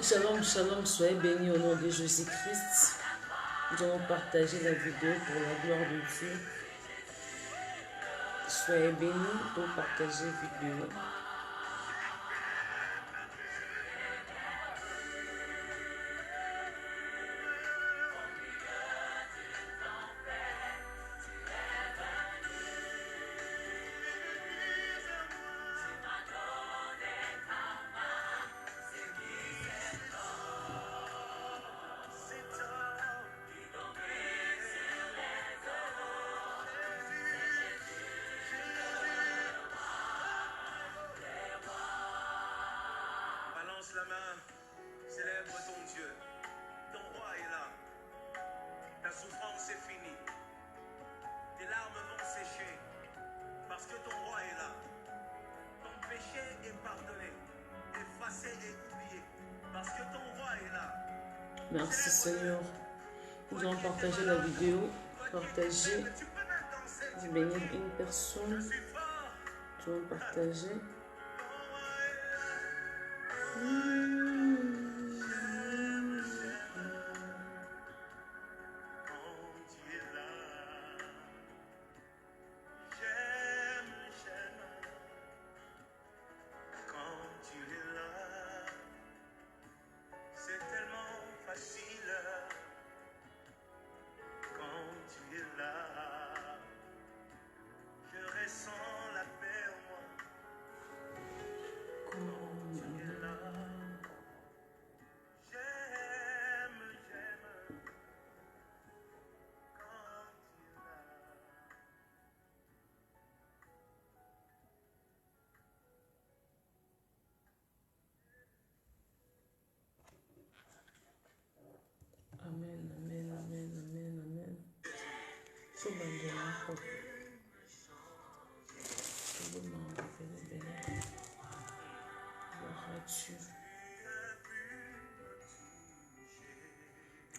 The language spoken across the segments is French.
Shalom, shalom, soyez bénis au nom de Jésus-Christ. Nous allons partager la vidéo pour la gloire de Dieu. Soyez bénis pour partager la vidéo. Merci Seigneur. Nous allons partager la vidéo. Partager. Bénir une personne. Nous allons partager. Amen, amen, amen, amen, amen. Je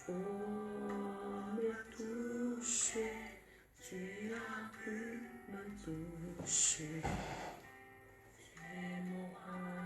oh, me toucher, tu as pu me toucher. Tu es mon roi.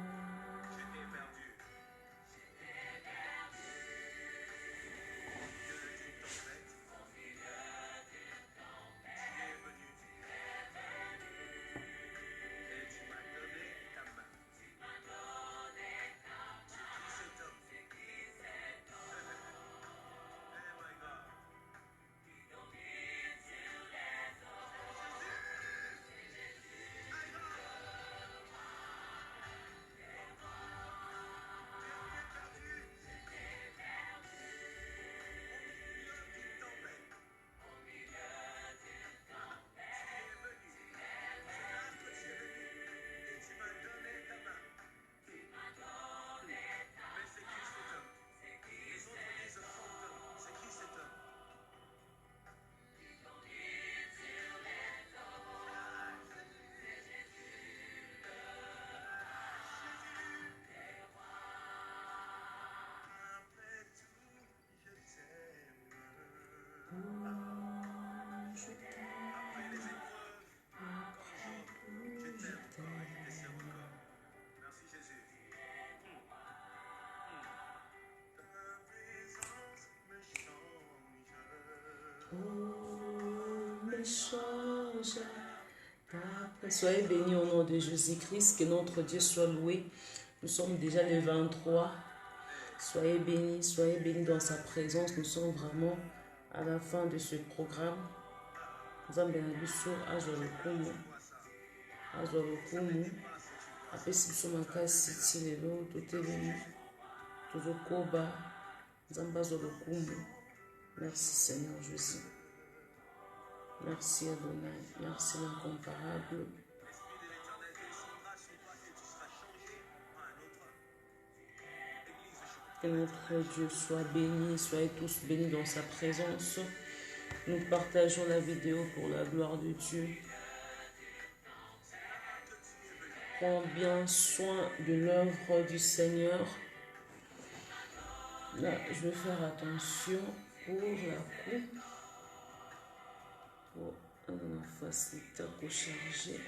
Soyez bénis au nom de Jésus-Christ, que notre Dieu soit loué. Nous sommes déjà le 23. Soyez bénis dans sa présence. Nous sommes vraiment à la fin de ce programme. Nous avons bien sûr à Zorokumu. Après, si nous sommes en cas City, les lots, tout est venu. Toujours Koba. Zamba Zorokumu. Merci Seigneur Jésus. Merci Adonai. Merci l'incomparable. Que notre Dieu soit béni, soyez tous bénis dans sa présence. Nous partageons la vidéo pour la gloire de Dieu. Prends bien soin de l'œuvre du Seigneur. Là, je vais faire attention pour la coupe. Pour un facilitateur pour charger.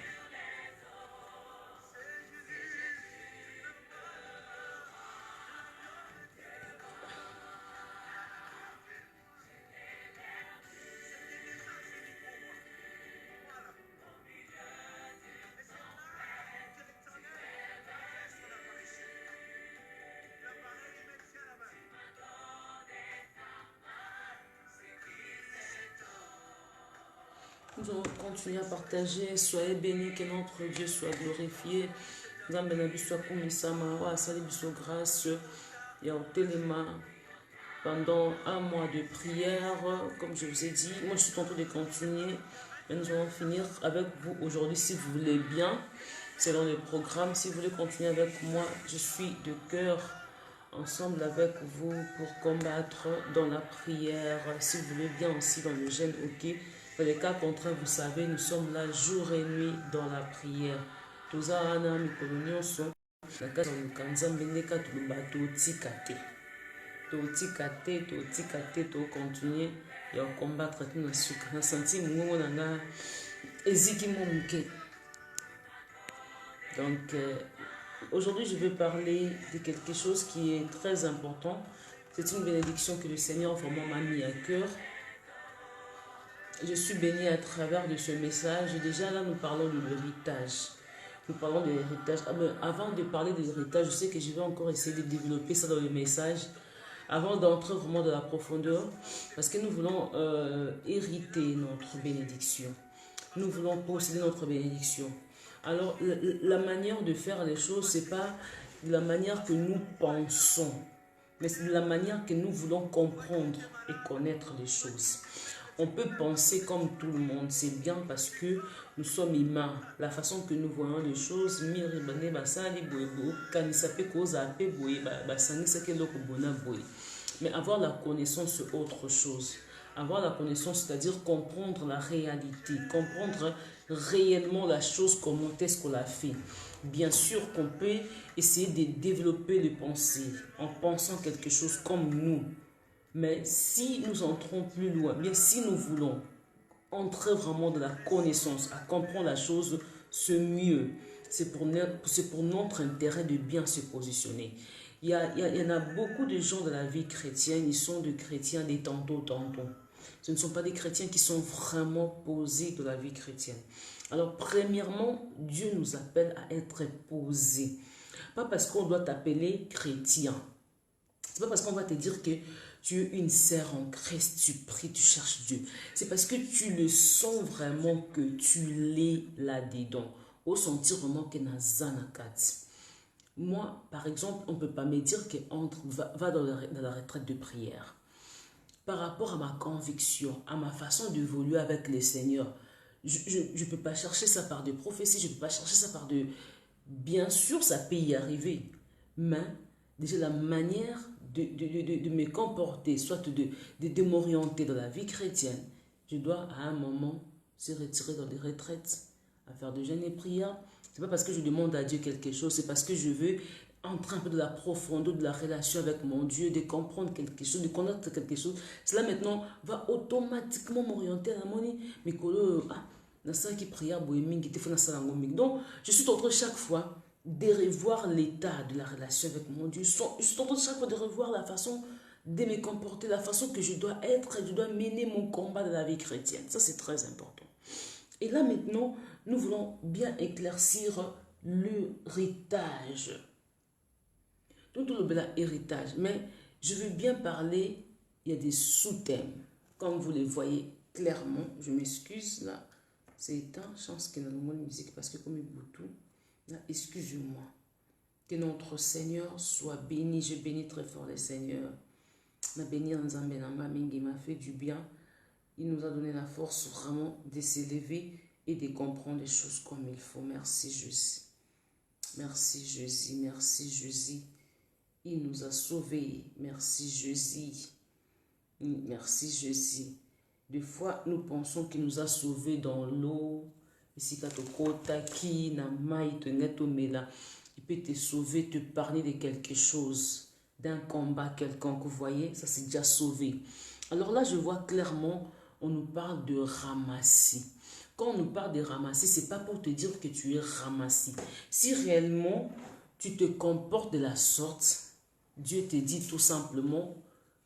Nous allons continuer à partager. Soyez bénis, que notre Dieu soit glorifié. Nous allons grâce et au téléma pendant un mois de prière. Comme je vous ai dit, moi je suis en train de continuer. Mais nous allons finir avec vous aujourd'hui si vous voulez bien. Selon le programme, si vous voulez continuer avec moi, je suis de cœur ensemble avec vous pour combattre dans la prière. Si vous voulez bien aussi dans le jeûne, ok. Dans les cas contraires, vous savez, nous sommes là jour et nuit dans la prière. Tous ana mikolonio sont la casa de kanzambe neka tulumba totikate. Totikate, to continuer et à combattre tout notre sucre. Na senti mungo nanga eziki momuke. Donc aujourd'hui, je vais parler de quelque chose qui est très important. C'est une bénédiction que le Seigneur vraiment m'a mis à cœur. Je suis bénie à travers de ce message. Déjà là, nous parlons de l'héritage. Nous parlons de l'héritage. Avant de parler de l'héritage, je sais que je vais encore essayer de développer ça dans le message. Avant d'entrer vraiment dans la profondeur. Parce que nous voulons hériter notre bénédiction. Nous voulons posséder notre bénédiction. Alors, la manière de faire les choses, ce n'est pas de la manière que nous pensons. Mais c'est de la manière que nous voulons comprendre et connaître les choses. On peut penser comme tout le monde, c'est bien parce que nous sommes humains. La façon que nous voyons les choses, mais avoir la connaissance, c'est autre chose. Avoir la connaissance, c'est-à-dire comprendre la réalité, comprendre réellement la chose, comment est-ce qu'on l'a fait. Bien sûr qu'on peut essayer de développer les pensées en pensant quelque chose comme nous. Mais si nous entrons plus loin, bien si nous voulons entrer vraiment dans la connaissance, à comprendre la chose, c'est mieux. C'est pour notre intérêt de bien se positionner. Il y en a beaucoup de gens dans la vie chrétienne, ils sont des chrétiens des tantôt. Ce ne sont pas des chrétiens qui sont vraiment posés dans la vie chrétienne. Alors, premièrement, Dieu nous appelle à être posés. Pas parce qu'on doit t'appeler chrétien. C'est pas parce qu'on va te dire que tu es une sœur en Christ, tu pries, tu cherches Dieu. C'est parce que tu le sens vraiment que tu l'es là-dedans. Au sentir vraiment que nazanakat. Moi, par exemple, on ne peut pas me dire que va dans la retraite de prière. Par rapport à ma conviction, à ma façon d'évoluer avec les seigneurs, je ne peux pas chercher ça par des prophéties, je ne peux pas chercher ça par de... Bien sûr, ça peut y arriver, mais déjà la manière de me comporter, soit de m'orienter dans la vie chrétienne, je dois à un moment se retirer dans les retraites, à faire de jeûne et prière. Ce n'est pas parce que je demande à Dieu quelque chose, c'est parce que je veux entrer un peu de la profondeur de la relation avec mon Dieu, de comprendre quelque chose, de connaître quelque chose, cela maintenant va automatiquement m'orienter à la monnaie. Mais dans ça qui prière, donc je suis en train chaque fois de revoir l'état de la relation avec mon Dieu. Je suis en train chaque fois de revoir la façon de me comporter, la façon que je dois être, je dois mener mon combat de la vie chrétienne. Ça, c'est très important. Et là, maintenant, nous voulons bien éclaircir l'héritage. Tout le bel héritage. Mais je veux bien parler, il y a des sous-thèmes. Comme vous les voyez clairement, je m'excuse là. C'est éteint, chance qu'il y a une bonne musique parce que comme il bout tout, là, excusez-moi. Que notre Seigneur soit béni. Je bénis très fort le Seigneur. m'a béni en Zambénanga Mingi, m'a fait du bien. Il nous a donné la force vraiment de s'élever et de comprendre les choses comme il faut. Merci Jésus. Merci Jésus. Merci Jésus. Il nous a sauvés. Merci Jésus. Merci Jésus. Des fois, nous pensons qu'il nous a sauvés dans l'eau. Ici, il peut te sauver, te parler de quelque chose, d'un combat quelconque. Vous voyez, ça c'est déjà sauvé. Alors là, je vois clairement, on nous parle de ramassis. Quand on nous parle de ramassis, ce n'est pas pour te dire que tu es ramassis. Si réellement tu te comportes de la sorte, Dieu te dit tout simplement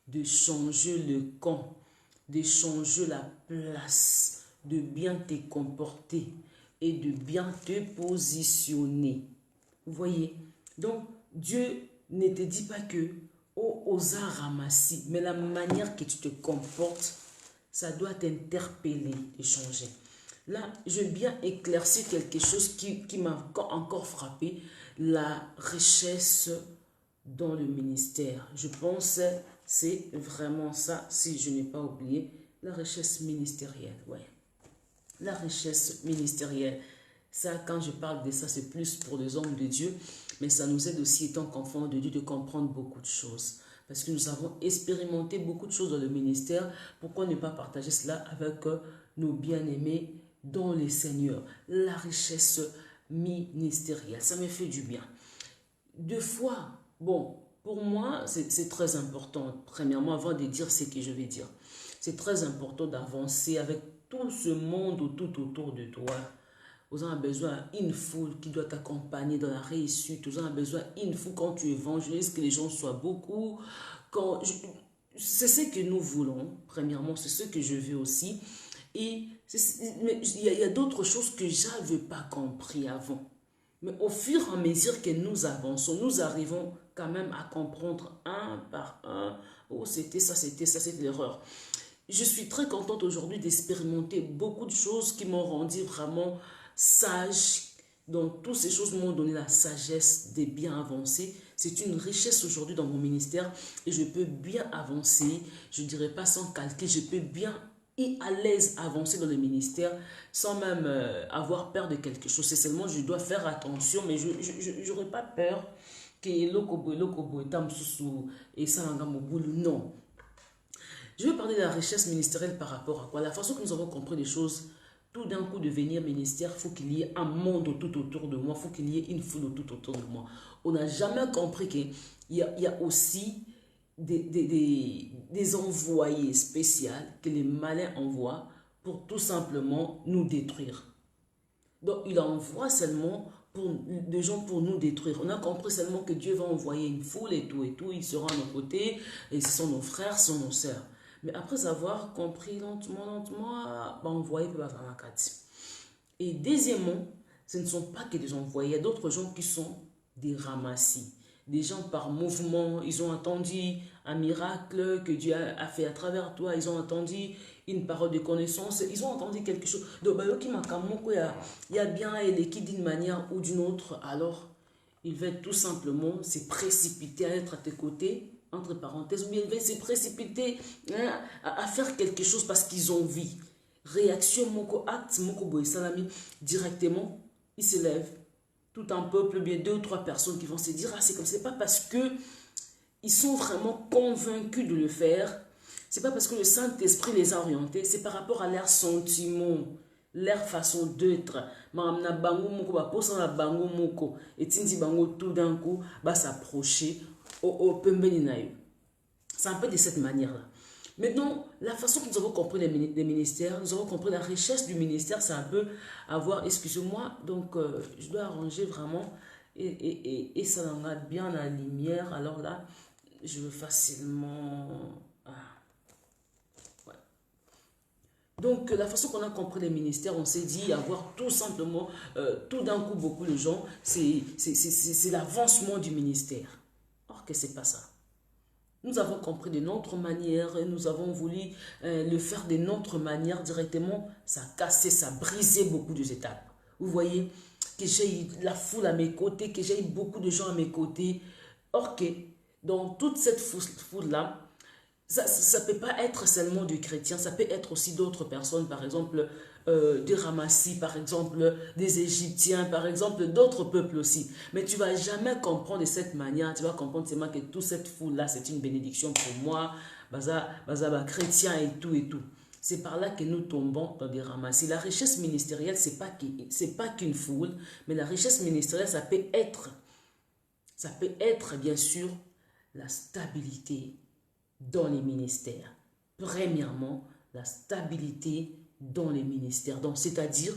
de changer le camp, de changer la place, de bien te comporter et de bien te positionner. Vous voyez? Donc, Dieu ne te dit pas que osa ramasser, mais la manière que tu te comportes, ça doit t'interpeller de changer. Là, je veux bien éclaircir quelque chose qui m'a encore frappé, la richesse dans le ministère. Je pense c'est vraiment ça, si je n'ai pas oublié, la richesse ministérielle. Ouais. La richesse ministérielle. Ça, quand je parle de ça, c'est plus pour les hommes de Dieu, mais ça nous aide aussi, étant qu'enfants de Dieu, de comprendre beaucoup de choses. Parce que nous avons expérimenté beaucoup de choses dans le ministère. Pourquoi ne pas partager cela avec nos bien-aimés dans le Seigneur? La richesse ministérielle, ça me fait du bien. Deux fois, bon, pour moi, c'est très important. Premièrement, avant de dire ce que je vais dire, c'est très important d'avancer avec tout ce monde tout autour de toi. Vous en avez besoin d'une foule qui doit t'accompagner dans la réussite. Vous en avez besoin d'une foule quand tu évangélises, que les gens soient beaucoup. C'est ce que nous voulons, premièrement, c'est ce que je veux aussi. Et il y a d'autres choses que je n'avais pas compris avant. Mais au fur et à mesure que nous avançons, nous arrivons quand même à comprendre un par un. Oh, c'était ça, c'était l'erreur. Je suis très contente aujourd'hui d'expérimenter beaucoup de choses qui m'ont rendu vraiment sage. Donc, toutes ces choses m'ont donné la sagesse de bien avancer. C'est une richesse aujourd'hui dans mon ministère et je peux bien avancer. Je ne dirais pas sans calcul, je peux bien et à l'aise avancer dans le ministère sans même avoir peur de quelque chose. C'est seulement je dois faire attention, mais je n'aurai pas peur que l'okobo et ça non. Je vais parler de la richesse ministérielle par rapport à quoi? La façon que nous avons compris les choses, tout d'un coup devenir ministère, il faut qu'il y ait un monde tout autour de moi, il faut qu'il y ait une foule tout autour de moi. On n'a jamais compris qu'il y a aussi des envoyés spéciaux que les malins envoient pour tout simplement nous détruire. Donc, il envoie seulement des gens pour nous détruire. On a compris seulement que Dieu va envoyer une foule et tout, il sera à nos côtés, et ce sont nos frères, ce sont nos sœurs. Mais après avoir compris lentement, envoyer peut avoir la carte. Et deuxièmement, ce ne sont pas que des envoyés, il y a d'autres gens qui sont des ramassis. Des gens par mouvement, ils ont entendu un miracle que Dieu a fait à travers toi, ils ont entendu une parole de connaissance, ils ont entendu quelque chose. Donc, il y a bien et qui d'une manière ou d'une autre, alors il va tout simplement se précipiter à être à tes côtés, entre parenthèses, ou bien il va se précipiter à faire quelque chose parce qu'ils ont envie. Réaction, moko acte, moko boy salami, directement, ils se lèvent. Tout un peuple, bien 2 ou 3 personnes qui vont se dire, ah c'est comme ça, c'est pas parce que ils sont vraiment convaincus de le faire, c'est pas parce que le Saint-Esprit les a orientés, c'est par rapport à leurs sentiments, leur façon d'être. Mamna bango moko ba posa na bango moko etindi bango tout d'un coup va s'approcher au pembeni na yo. C'est un peu de cette manière-là. Maintenant, la façon que nous avons compris les ministères, nous avons compris la richesse du ministère, c'est un peu avoir, excusez-moi, donc je dois arranger vraiment et ça regarde bien la lumière. Alors là, je veux facilement... Ah. Ouais. Donc, la façon qu'on a compris les ministères, on s'est dit avoir tout simplement, tout d'un coup, beaucoup de gens, c'est l'avancement du ministère. Or que c'est pas ça. Nous avons compris de notre manière et nous avons voulu le faire de notre manière directement. Ça a cassé, ça a brisé beaucoup d'étapes. Vous voyez que j'ai la foule à mes côtés, que j'ai beaucoup de gens à mes côtés. Or que dans toute cette foule-là, ça ne peut pas être seulement du chrétien, ça peut être aussi d'autres personnes, par exemple des Ramassis, par exemple des Égyptiens, par exemple d'autres peuples aussi. Mais tu ne vas jamais comprendre de cette manière, tu vas comprendre seulement que toute cette foule-là, c'est une bénédiction pour moi, baza chrétien et tout et tout. C'est par là que nous tombons dans des Ramassis. La richesse ministérielle, ce n'est pas qu'une foule, mais la richesse ministérielle, ça peut être bien sûr la stabilité dans les ministères. Premièrement, la stabilité dans les ministères. Donc, c'est-à-dire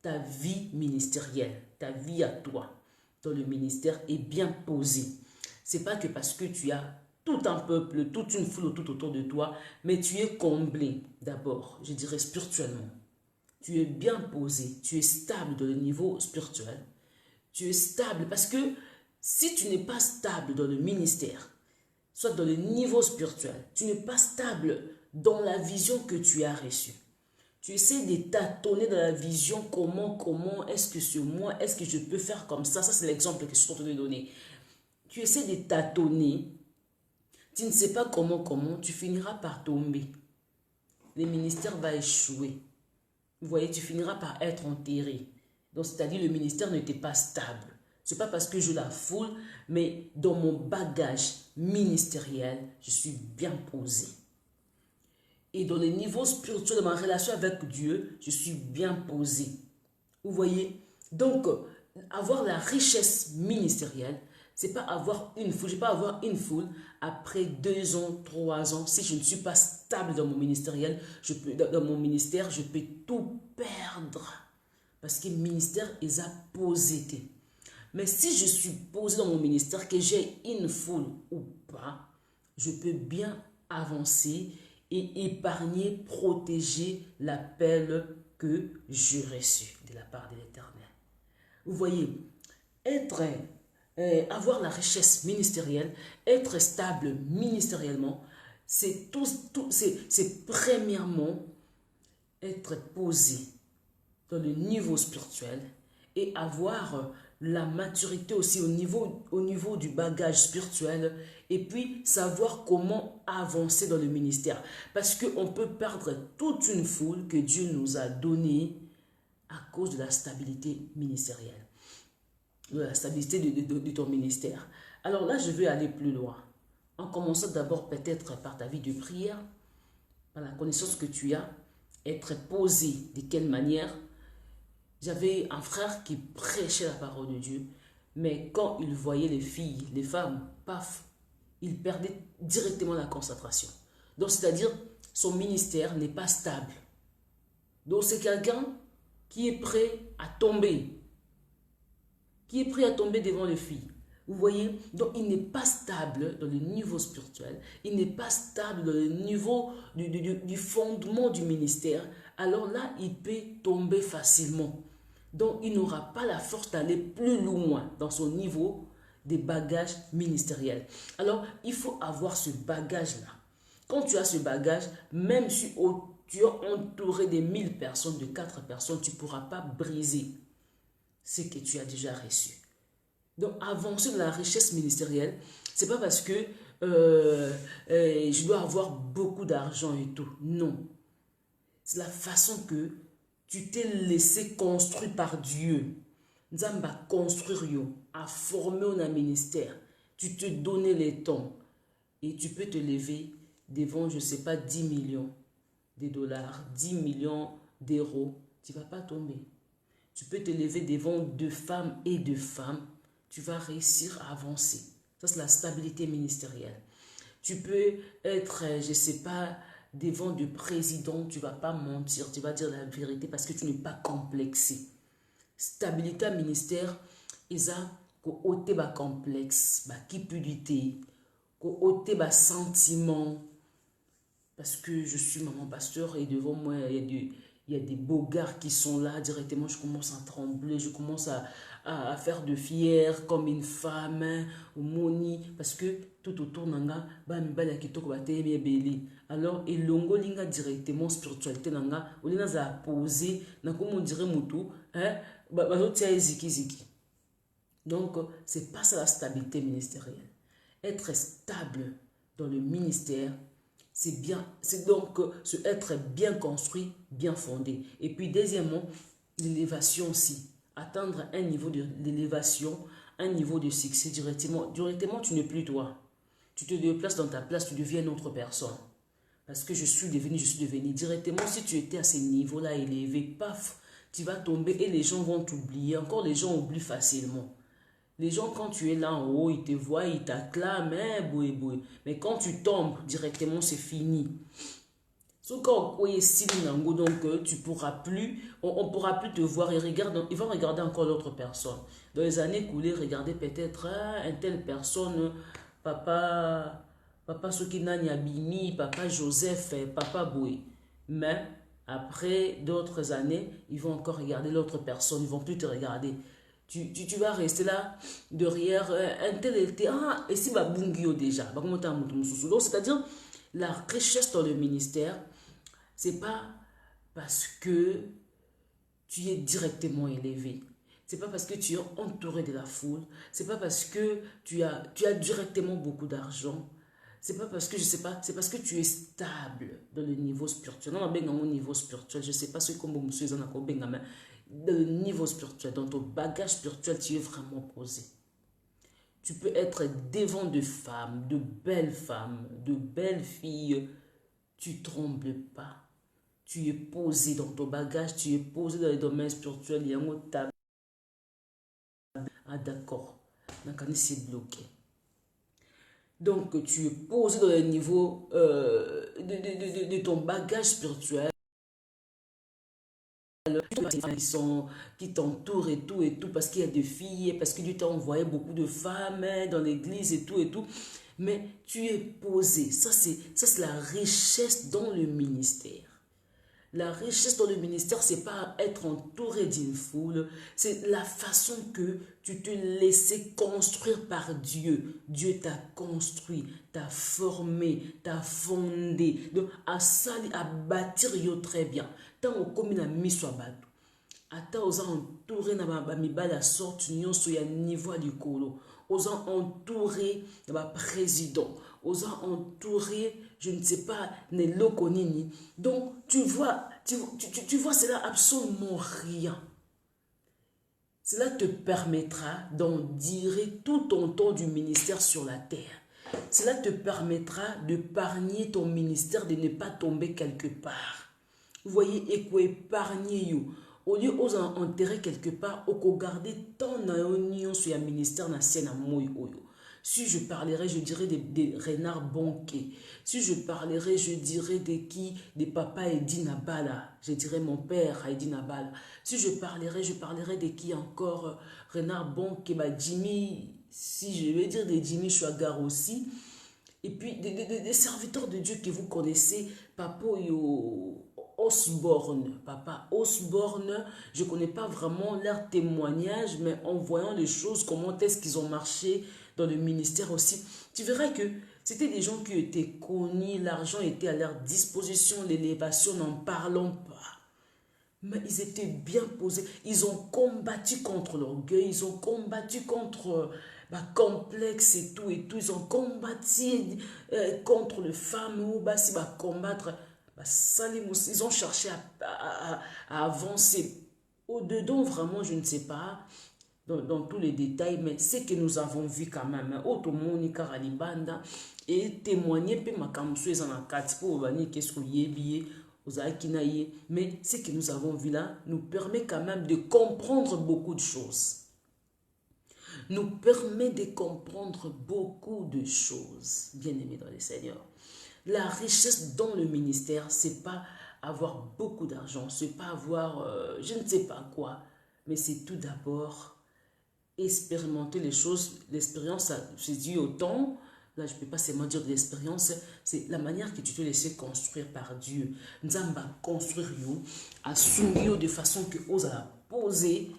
ta vie ministérielle, ta vie à toi dans le ministère est bien posée. C'est pas que parce que tu as tout un peuple, toute une foule tout autour de toi, mais tu es comblé d'abord, je dirais spirituellement. Tu es bien posé, tu es stable dans le niveau spirituel. Tu es stable parce que si tu n'es pas stable dans le ministère, soit dans le niveau spirituel, tu n'es pas stable dans la vision que tu as reçue. Tu essaies de tâtonner dans la vision, comment est-ce que c'est moi, est-ce que je peux faire comme ça. Ça, c'est l'exemple que je suis en train de donner. Tu essaies de tâtonner, tu ne sais pas comment, tu finiras par tomber. Le ministère va échouer. Vous voyez, tu finiras par être enterré. Donc, c'est-à-dire le ministère n'était pas stable. Ce n'est pas parce que je la foule, mais dans mon bagage ministériel, je suis bien posé. Et dans le niveau spirituel de ma relation avec Dieu, je suis bien posé. Vous voyez? Donc, avoir la richesse ministérielle, ce n'est pas avoir une foule. Je ne vais pas avoir une foule après 2 ans, 3 ans. Si je ne suis pas stable dans mon ministériel, dans mon ministère, je peux tout perdre. Parce que le ministère est à poser. Mais si je suis posé dans mon ministère, que j'ai une foule ou pas, je peux bien avancer et épargner, protéger l'appel que j'ai reçu de la part de l'Éternel. Vous voyez, avoir la richesse ministérielle, être stable ministériellement, c'est premièrement être posé dans le niveau spirituel et avoir la maturité aussi au niveau du bagage spirituel et puis savoir comment avancer dans le ministère. Parce qu'on peut perdre toute une foule que Dieu nous a donnée à cause de la stabilité ministérielle, de la stabilité de ton ministère. Alors là, je vais aller plus loin. En commençant d'abord peut-être par ta vie de prière, par la connaissance que tu as, être posé de quelle manière. J'avais un frère qui prêchait la parole de Dieu, mais quand il voyait les filles, les femmes, paf, il perdait directement la concentration. Donc, c'est-à-dire, son ministère n'est pas stable. Donc, c'est quelqu'un qui est prêt à tomber, devant les filles. Vous voyez? Donc, il n'est pas stable dans le niveau spirituel, il n'est pas stable dans le niveau du fondement du ministère. Alors là, il peut tomber facilement. Donc, il n'aura pas la force d'aller plus loin dans son niveau des bagages ministériels. Alors, il faut avoir ce bagage-là. Quand tu as ce bagage, même si tu es entouré de 1000 personnes, de 4 personnes, tu ne pourras pas briser ce que tu as déjà reçu. Donc, avancer dans la richesse ministérielle, ce n'est pas parce que je dois avoir beaucoup d'argent et tout. Non. C'est la façon que tu t'es laissé construire par Dieu. Nzamba construire yo, à former un ministère. Tu te donnais les temps et tu peux te lever devant, je ne sais pas, 10 millions de dollars, 10 millions d'euros. tu ne vas pas tomber. Tu peux te lever devant deux femmes et deux femmes, tu vas réussir à avancer. Ça, c'est la stabilité ministérielle. Tu peux être, je ne sais pas, devant du président, tu ne vas pas mentir, tu vas dire la vérité parce que tu n'es pas complexé. Stabilité ministère, ils ont ôté ba complexe, ba cupidité, ôté ba sentiment. Parce que je suis maman pasteur et devant moi, il y a des beaux gars qui sont là. Directement, je commence à trembler, je commence à faire de fier comme une femme, hein, ou moni, parce que tout autour nanga, ba mi bala kitoko ba tebe beli. Alors, et longo linga directement spiritualité nanga, ou lina za poser, na comme on dirait mutu, hein, ba tia ziki ziki. Donc, c'est pas ça la stabilité ministérielle. Être stable dans le ministère, c'est bien, c'est donc être bien construit, bien fondé. Et puis deuxièmement, l'élévation aussi. Atteindre un niveau d'élévation, un niveau de succès directement. Directement, tu n'es plus toi. Tu te déplaces dans ta place, tu deviens une autre personne. Parce que je suis devenu. Directement, si tu étais à ce niveau-là élevé, paf, tu vas tomber et les gens vont t'oublier. Encore, les gens oublient facilement. Les gens, quand tu es là en haut, ils te voient, ils t'acclament, hein, boui, boui. Mais quand tu tombes, directement, c'est fini. Donc, tu pourras plus, on pourra plus te voir. Ils vont regarder encore l'autre personne. Dans les années écoulées, regardez peut-être une telle personne, papa Sokina Nyabimi, papa Joseph, papa Boui. Mais après d'autres années, ils vont encore regarder l'autre personne, ils vont plus te regarder. Tu vas rester là, derrière, un tel était, et si va bungio déjà. Donc, c'est-à-dire, la richesse dans le ministère, c'est pas parce que tu es directement élevé. C'est pas parce que tu es entouré de la foule. C'est pas parce que tu as directement beaucoup d'argent. C'est pas parce que, je sais pas, c'est parce que tu es stable dans le niveau spirituel. Non, mais dans mon niveau spirituel, je sais pas ce que je suis dans le niveau spirituel, dans ton bagage spirituel, tu es vraiment posé. Tu peux être devant de femmes, de belles filles. Tu ne trembles pas. Tu es posé dans ton bagage, tu es posé dans les domaines spirituels. Il y a un autre. Ah d'accord, c'est bloqué. Donc tu es posé dans le niveau de ton bagage spirituel. Qui t'entourent et tout, parce qu'il y a des filles, parce que Dieu t'a envoyé beaucoup de femmes dans l'église et tout. Mais tu es posé. Ça, c'est la richesse dans le ministère. La richesse dans le ministère, c'est pas être entouré d'une foule, c'est la façon que tu te laissais construire par Dieu. Dieu t'a construit, t'a formé, t'a fondé. Donc, à bâtir yo très bien. Tant au commun a mis sur bateau. Ata oza entouré na bamibala sorte nyonso ya niveau à likolo. Oza entouré na ba président. Oza entouré, je ne sais pas, Neloko Nini. Donc, tu vois, cela absolument rien. Cela te permettra d'endurer tout ton temps du ministère sur la terre. Cela te permettra de pargner ton ministère, de ne pas tomber quelque part. Vous voyez, et quoi épargner you. Au lieu d'oser enterrer quelque part, au garder tant d'union sur le ministère national à moi. Si je parlerais, je dirais des renards banqués. Si je parlerais, je dirais de papa Edina Bala. Je dirais mon père Edina Bala. Si je parlerais de qui encore renard banqué, bah Jimmy, si je vais dire de Jimmy Chouagar aussi. Et puis des serviteurs de Dieu que vous connaissez, Papa Osborne, Papa Osborne, je ne connais pas vraiment leur témoignage, mais en voyant les choses, comment est-ce qu'ils ont marché dans le ministère aussi, tu verras que c'était des gens qui étaient connus, l'argent était à leur disposition, l'élévation, n'en parlons pas. Mais ils étaient bien posés, ils ont combattu contre l'orgueil, ils ont combattu contre complexe et tout, ils ont combattu contre les femmes, ou combattre. Ils ont cherché à avancer. Au-dedans, vraiment, je ne sais pas, dans tous les détails, mais ce que nous avons vu quand même, Otomoni Karalibanda, et témoigner, puis ma kamsou, ils en ont quatre pour venir, qu'est-ce qu'il y a, Mais ce que nous avons vu là nous permet quand même de comprendre beaucoup de choses. Nous permet de comprendre beaucoup de choses, bien-aimés dans le Seigneur. La richesse dans le ministère, c'est pas avoir beaucoup d'argent, c'est pas avoir je ne sais pas quoi, mais c'est tout d'abord expérimenter les choses. L'expérience, c'est dû au temps. Là, je ne peux pas seulement dire de l'expérience, c'est la manière que tu te laisses construire par Dieu. Nous allons construire à de façon que vous allez poser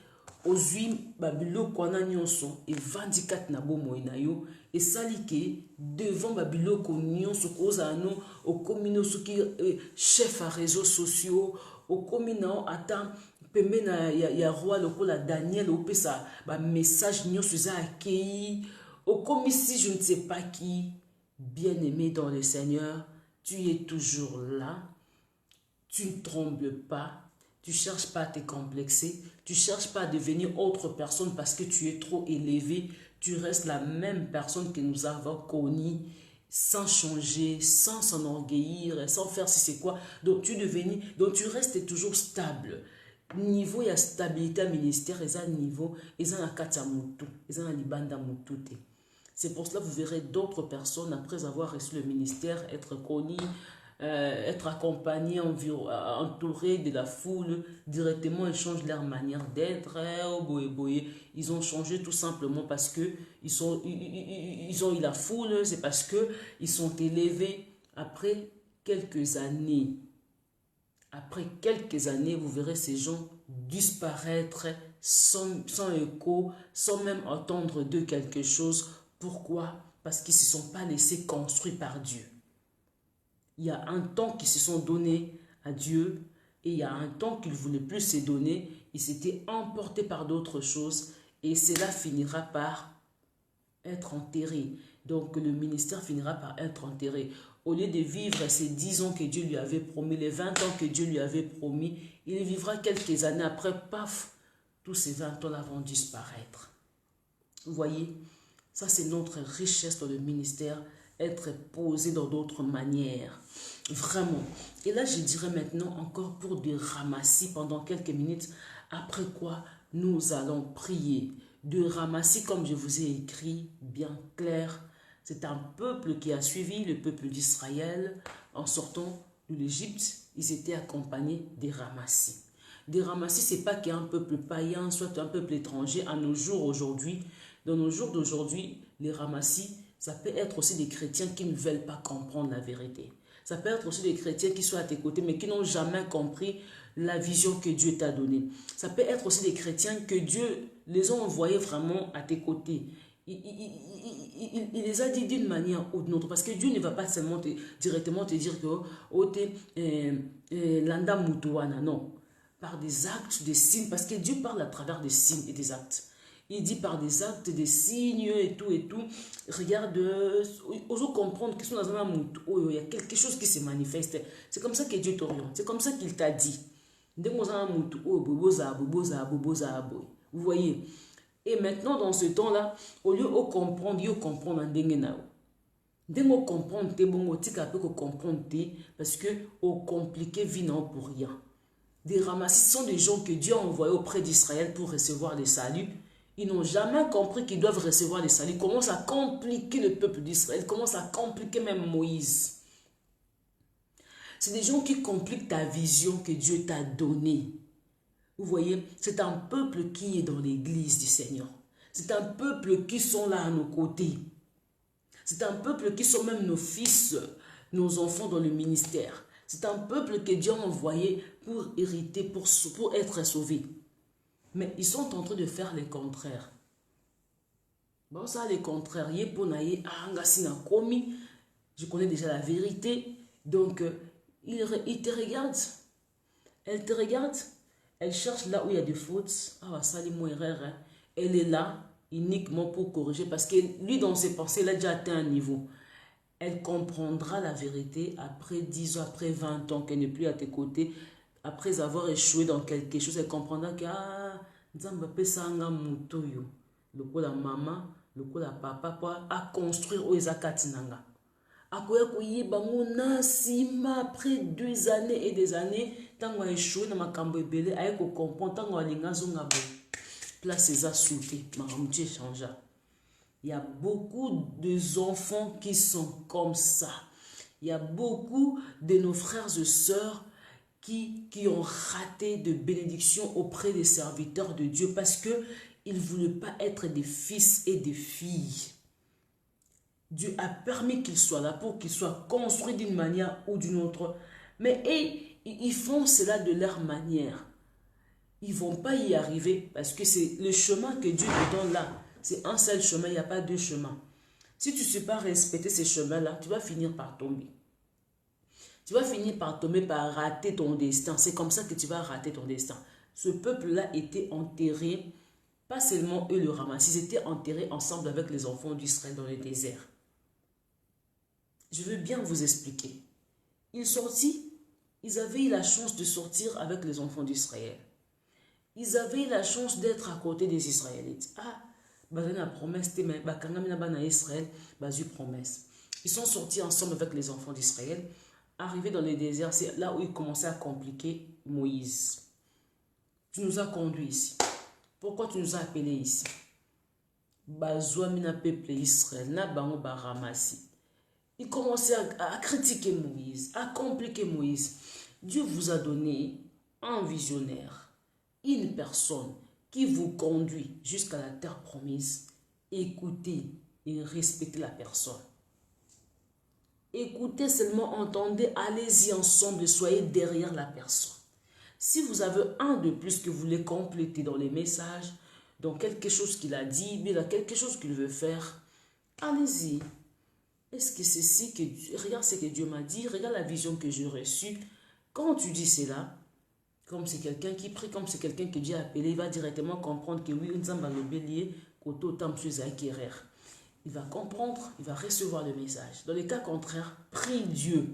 aux huit babilo kwana nyonso et 24 na bomo inayo et salike devant babilo ko nyonso koza no au communo qui chef à réseaux sociaux au communant attend pembe na ya roi lokola Daniel au pesa ba message nyonso za accueilli au comme si je ne sais pas qui. Bien-aimé dans le Seigneur, tu es toujours là, tu ne trembles pas. Tu ne cherches pas à te complexer. Tu ne cherches pas à devenir autre personne parce que tu es trop élevé. Tu restes la même personne que nous avons connue, sans changer, sans s'enorgueillir, sans faire si c'est quoi. Donc tu restes toujours stable. Niveau il y a stabilité à ministère, et un niveau, ils ont un katamutu, ils ont un libanda mutute. C'est pour cela que vous verrez d'autres personnes, après avoir reçu le ministère, être connues, être accompagnés, entourés de la foule, directement ils changent leur manière d'être. Ils ont changé tout simplement parce que ils ont eu la foule, c'est parce que ils sont élevés. Après quelques années, vous verrez ces gens disparaître sans écho, sans même entendre d'eux quelque chose. Pourquoi? Parce qu'ils ne se sont pas laissés construire par Dieu. Il y a un temps qu'ils se sont donnés à Dieu et il y a un temps qu'ils ne voulaient plus se donner. Ils s'étaient emportés par d'autres choses et cela finira par être enterré. Donc le ministère finira par être enterré. Au lieu de vivre ces 10 ans que Dieu lui avait promis, les 20 ans que Dieu lui avait promis, il vivra quelques années après, paf, tous ces 20 ans-là vont disparaître. Vous voyez, ça c'est notre richesse dans le ministère, être posé dans d'autres manières. Vraiment. Et là, je dirais maintenant encore pour de ramassis pendant quelques minutes, après quoi nous allons prier. De ramassis, comme je vous ai écrit, bien clair, c'est un peuple qui a suivi le peuple d'Israël en sortant de l'Égypte. Ils étaient accompagnés des ramassis. Des ramassis, ce n'est pas qu'un peuple païen, soit un peuple étranger. À nos jours aujourd'hui, dans nos jours d'aujourd'hui, les ramassis, ça peut être aussi des chrétiens qui ne veulent pas comprendre la vérité. Ça peut être aussi des chrétiens qui sont à tes côtés, mais qui n'ont jamais compris la vision que Dieu t'a donnée. Ça peut être aussi des chrétiens que Dieu les a envoyés vraiment à tes côtés. Il les a dit d'une manière ou d'une autre. Parce que Dieu ne va pas seulement directement te dire que oh, t'es landa mutuana. Non. Par des actes, des signes. Parce que Dieu parle à travers des signes et des actes. Il dit par des actes, des signes et tout et tout. Regarde, osons comprendre qu'il y a quelque chose qui se manifeste. C'est comme ça que Dieu t'oriente. C'est comme ça qu'il t'a dit. Vous voyez. Et maintenant, dans ce temps-là, au lieu de comprendre, il faut comprendre en dengenao. Dès qu'on comprend, t'es bon, tika peut comprendre parce que au compliqué vit non pour rien. Des ramassis sont des gens que Dieu a envoyés auprès d'Israël pour recevoir le salut. Ils n'ont jamais compris qu'ils doivent recevoir le salut. Ils commencent à compliquer le peuple d'Israël. Ils commencent à compliquer même Moïse. C'est des gens qui compliquent ta vision que Dieu t'a donnée. Vous voyez, c'est un peuple qui est dans l'église du Seigneur. C'est un peuple qui sont là à nos côtés. C'est un peuple qui sont même nos fils, nos enfants dans le ministère. C'est un peuple que Dieu a envoyé pour hériter, pour être sauvés. Mais ils sont en train de faire le contraire. Bon, ça, le contraire. Je connais déjà la vérité. Donc, ils te regardent. Elle te regarde. Elle cherche là où il y a des fautes. Ah, ça, les mots erreurs. Elle est là uniquement pour corriger. Parce que lui, dans ses pensées, il a déjà atteint un niveau. Elle comprendra la vérité après 10 ans, après 20 ans, qu'elle n'est plus à tes côtés. Après avoir échoué dans quelque chose, elle comprendra que Nzamba pesanga mutoyo. Le coup la maman, le coup la papa, pour à construire où ils akatinanga. Après 2 années et des années, tant qu'on a échoué dans ma cambébélé, avec au comprend, tant qu'on a l'ingazonga, place ça sauté, ma ramdier changea. Il y a beaucoup d'enfants qui sont comme ça. Il y a beaucoup de nos frères et sœurs qui ont raté de bénédiction auprès des serviteurs de Dieu parce qu'ils ne voulaient pas être des fils et des filles. Dieu a permis qu'ils soient là pour qu'ils soient construits d'une manière ou d'une autre. Mais ils font cela de leur manière. Ils ne vont pas y arriver parce que c'est le chemin que Dieu te donne là. C'est un seul chemin, il n'y a pas deux chemins. Si tu ne sais pas respecter ces chemins-là, tu vas finir par tomber. Tu vas finir par tomber, par rater ton destin. C'est comme ça que tu vas rater ton destin. Ce peuple-là était enterré, pas seulement eux le ramassent, ils étaient enterrés ensemble avec les enfants d'Israël dans le désert. Je veux bien vous expliquer. Ils avaient eu la chance de sortir avec les enfants d'Israël. Ils avaient eu la chance d'être à côté des Israélites. La promesse, Israël, promesse. Ils sont sortis ensemble avec les enfants d'Israël. Arrivés dans le désert, c'est là où ils commençaient à compliquer Moïse. Tu nous as conduits ici. Pourquoi tu nous as appelés ici? Peuple Israël, ils commençaient à critiquer Moïse, à compliquer Moïse. Dieu vous a donné un visionnaire, une personne qui vous conduit jusqu'à la terre promise. Écoutez et respectez la personne. Écoutez seulement, entendez, allez-y ensemble, soyez derrière la personne. Si vous avez un de plus que vous voulez compléter dans les messages, dans quelque chose qu'il a dit, mais dans quelque chose qu'il veut faire, allez-y. Est-ce que c'est si que... Regarde ce que Dieu m'a dit, regarde la vision que j'ai reçue. Quand tu dis cela, comme c'est quelqu'un qui prie, comme c'est quelqu'un que Dieu a appelé, il va directement comprendre que oui, nous avons le bélier, il va comprendre, il va recevoir le message. Dans les cas contraires, prie Dieu.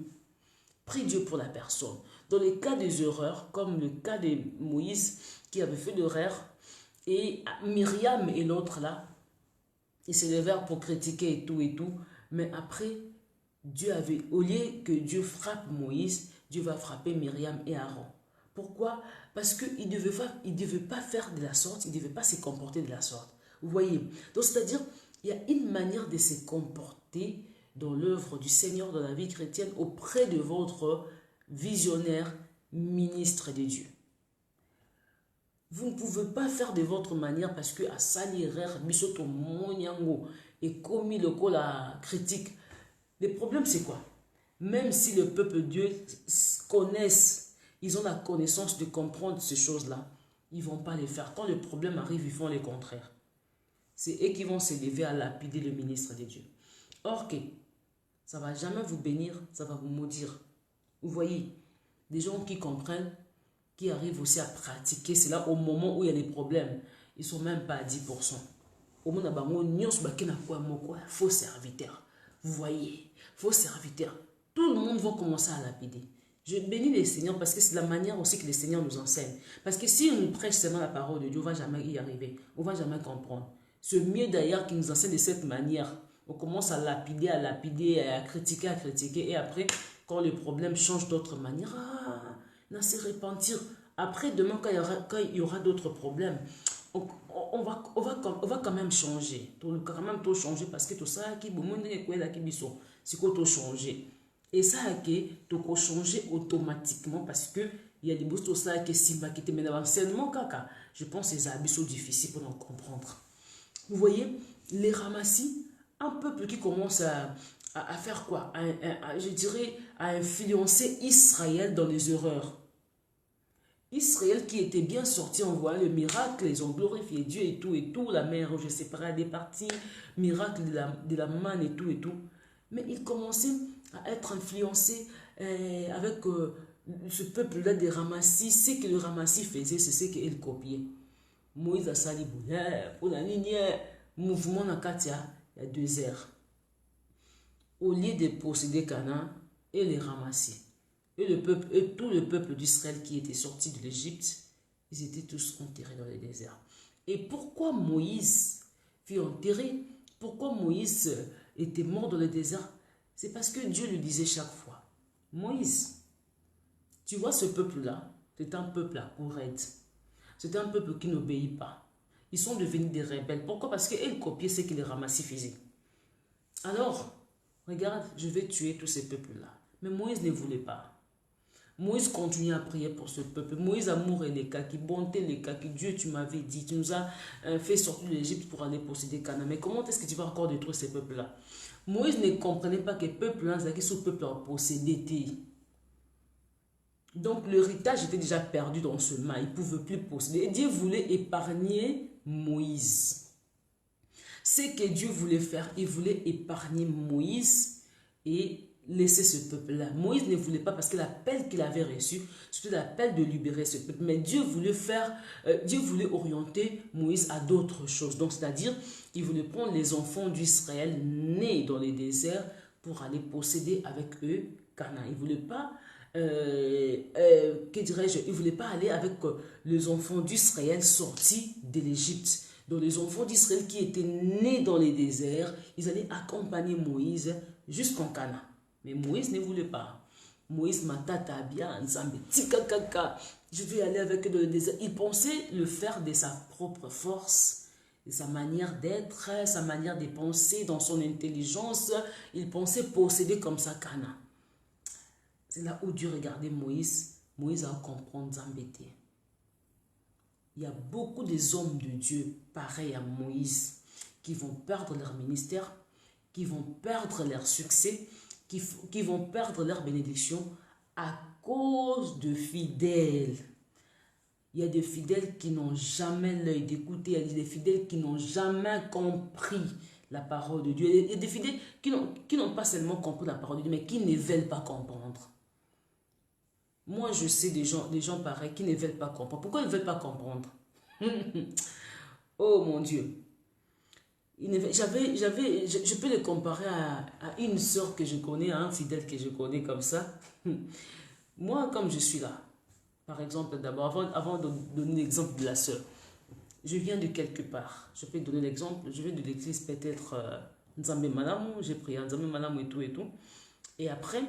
Prie Dieu pour la personne. Dans les cas des erreurs, comme le cas de Moïse qui avait fait l'erreur, et Myriam et l'autre là, ils se levèrent pour critiquer et tout. Mais après, au lieu que Dieu frappe Moïse, Dieu va frapper Myriam et Aaron. Pourquoi? Parce qu'il ne devait pas faire de la sorte, il ne devait pas se comporter de la sorte. Vous voyez? Donc, c'est-à-dire, il y a une manière de se comporter dans l'œuvre du Seigneur, dans la vie chrétienne, auprès de votre visionnaire, ministre de Dieu. Vous ne pouvez pas faire de votre manière parce que à salirer, bisoto monyango et commis le col la critique. Le problème c'est quoi? Même si le peuple de Dieu connaissent, ils ont la connaissance de comprendre ces choses-là, ils ne vont pas les faire. Quand le problème arrive, ils font le contraire. C'est eux qui vont se lever à lapider le ministre de Dieu. Or que ça ne va jamais vous bénir, ça va vous maudire. Vous voyez, des gens qui comprennent, qui arrivent aussi à pratiquer cela au moment où il y a des problèmes, ils ne sont même pas à 10%. Au moment où il y a faux serviteur. Vous voyez, faux serviteur. Tout le monde va commencer à lapider. Je bénis les Seigneurs parce que c'est la manière aussi que les Seigneurs nous enseignent. Parce que si on nous prêche seulement la parole de Dieu, on ne va jamais y arriver. On ne va jamais comprendre. C'est mieux d'ailleurs qu'ils nous enseignent de cette manière. On commence à lapider, à critiquer. Et après, quand le problème change d'autre manière, on va se repentir. Après, demain, quand il y aura d'autres problèmes, on va quand même changer. On va quand même tout changer parce que tout ça, c'est quoi tout changer. Et ça, tu peux changer automatiquement parce que il y a des bouts tout ça qui sont mais l'enseignement, je pense que c'est un peu difficile pour nous comprendre. Vous voyez, les ramassis, un peuple qui commence à faire quoi? Je dirais à influencer Israël dans les erreurs. Israël qui était bien sorti en voyant le miracle, ils ont glorifié Dieu et tout, la mer rouge séparée des parties, miracle de la manne et tout. Mais ils commençaient à être influencés avec ce peuple-là des ramassis. Ce que le ramassis faisait, c'est ce qu'il copiait. Moïse a sali pour la ligne mouvement dans Katia, il y a 2 heures. Au lieu de posséder Canaan et les ramasser. Et tout le peuple d'Israël qui était sorti de l'Égypte, ils étaient tous enterrés dans le désert. Et pourquoi Moïse fut enterré? Pourquoi Moïse était mort dans le désert? C'est parce que Dieu le disait chaque fois. Moïse, tu vois ce peuple-là, c'est un peuple à courette. C'est un peuple qui n'obéit pas. Ils sont devenus des rebelles. Pourquoi? Parce qu'ils copiaient ce que les ramassis faisaient. Alors, regarde, je vais tuer tous ces peuples-là. Mais Moïse ne voulait pas. Moïse continue à prier pour ce peuple. Moïse amour et les kaki, bonté les kaki. Dieu, tu m'avais dit, tu nous as fait sortir de l'Égypte pour aller posséder Canaan. Mais comment est-ce que tu vas encore détruire ces peuples-là? Moïse ne comprenait pas que peuple-là, c'est ce peuple a possédé. Donc l'héritage était déjà perdu dans ce mal. Il ne pouvait plus posséder. Et Dieu voulait épargner Moïse. Ce que Dieu voulait faire, il voulait épargner Moïse et laisser ce peuple-là. Moïse ne voulait pas parce que l'appel qu'il avait reçu, c'était l'appel de libérer ce peuple. Mais Dieu voulait Dieu voulait orienter Moïse à d'autres choses. Donc, c'est-à-dire, il voulait prendre les enfants d'Israël nés dans les déserts pour aller posséder avec eux Canaan. Il ne voulait pas, que dirais-je, il ne voulait pas aller avec les enfants d'Israël sortis de l'Égypte. Donc, les enfants d'Israël qui étaient nés dans les déserts, ils allaient accompagner Moïse jusqu'en Canaan. Mais Moïse ne voulait pas. Moïse matata bien, Nzambe, tikakaka, je vais aller avec eux dans le désert. Il pensait le faire de sa propre force, de sa manière d'être, sa manière de penser, dans son intelligence. Il pensait posséder comme ça Canaan. C'est là où Dieu regardait Moïse. Moïse a compris Nzambe. Il y a beaucoup des hommes de Dieu, pareils à Moïse, qui vont perdre leur ministère, qui vont perdre leur succès, qui vont perdre leur bénédiction à cause de fidèles. Il y a des fidèles qui n'ont jamais l'œil d'écouter. Il y a des fidèles qui n'ont jamais compris la parole de Dieu. Il y a des fidèles qui n'ont pas seulement compris la parole de Dieu, mais qui ne veulent pas comprendre. Moi, je sais des gens pareils qui ne veulent pas comprendre. Pourquoi ils ne veulent pas comprendre? Oh mon Dieu. Je peux le comparer à une sœur que je connais, à un fidèle que je connais comme ça. Moi, comme je suis là, par exemple, d'abord, avant de donner l'exemple de la sœur, je viens de quelque part. Je peux donner l'exemple, je viens de l'église peut-être Nzambe Malamu, j'ai prié à Nzambe Malamu et tout et tout. Et après,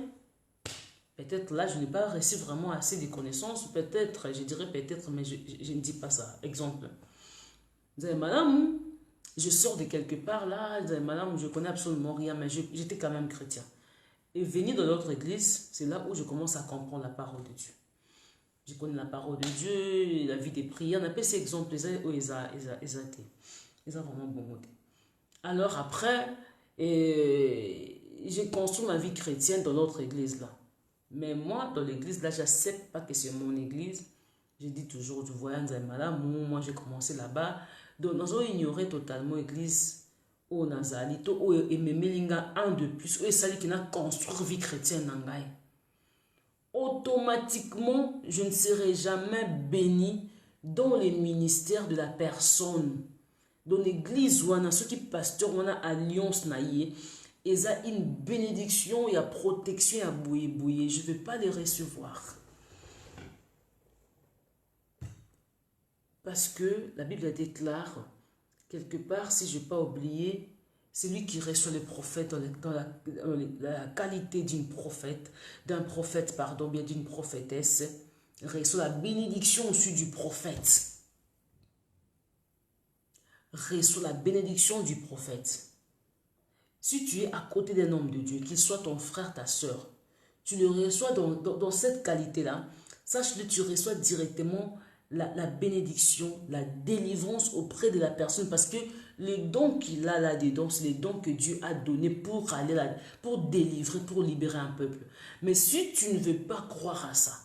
peut-être là, je n'ai pas reçu vraiment assez de connaissances, peut-être, je dirais peut-être, mais je ne dis pas ça. Exemple, Nzambe Malamu, je sors de quelque part là, madame, je connais absolument rien, mais j'étais quand même chrétien. Et venir dans notre église, c'est là où je commence à comprendre la parole de Dieu. Je connais la parole de Dieu, la vie des prières, on appelle ces exemples, ils ont vraiment bon. Alors après, j'ai construit ma vie chrétienne dans notre église là. Mais moi, dans l'église là, j'accepte pas que c'est mon église. Je dis toujours, du voyage, madame, moi j'ai commencé là-bas. Donc, nous avons ignoré totalement l'église au Nazali, où Ememelinga un de plus, où Sali qui n'a construit vie chrétienne. Automatiquement, je ne serai jamais béni dans les ministères de la personne. Dans l'église, où on a ceux qui pasteur, on a alliance naïe, et ça une bénédiction et une protection à bouiller. Je ne vais pas les recevoir. Parce que la Bible déclare, quelque part, si je n'ai pas oublié, celui qui reçoit le prophète dans la qualité d'un prophète, pardon, bien d'une prophétesse, reçoit la bénédiction au-dessus du prophète. Reçoit la bénédiction du prophète. Si tu es à côté d'un homme de Dieu, qu'il soit ton frère, ta soeur, tu le reçois dans cette qualité-là, sache-le, tu reçois directement la bénédiction, la délivrance auprès de la personne, parce que les dons qu'il a là-dedans, c'est les dons que Dieu a donnés pour aller là, pour délivrer, pour libérer un peuple. Mais si tu ne veux pas croire à ça,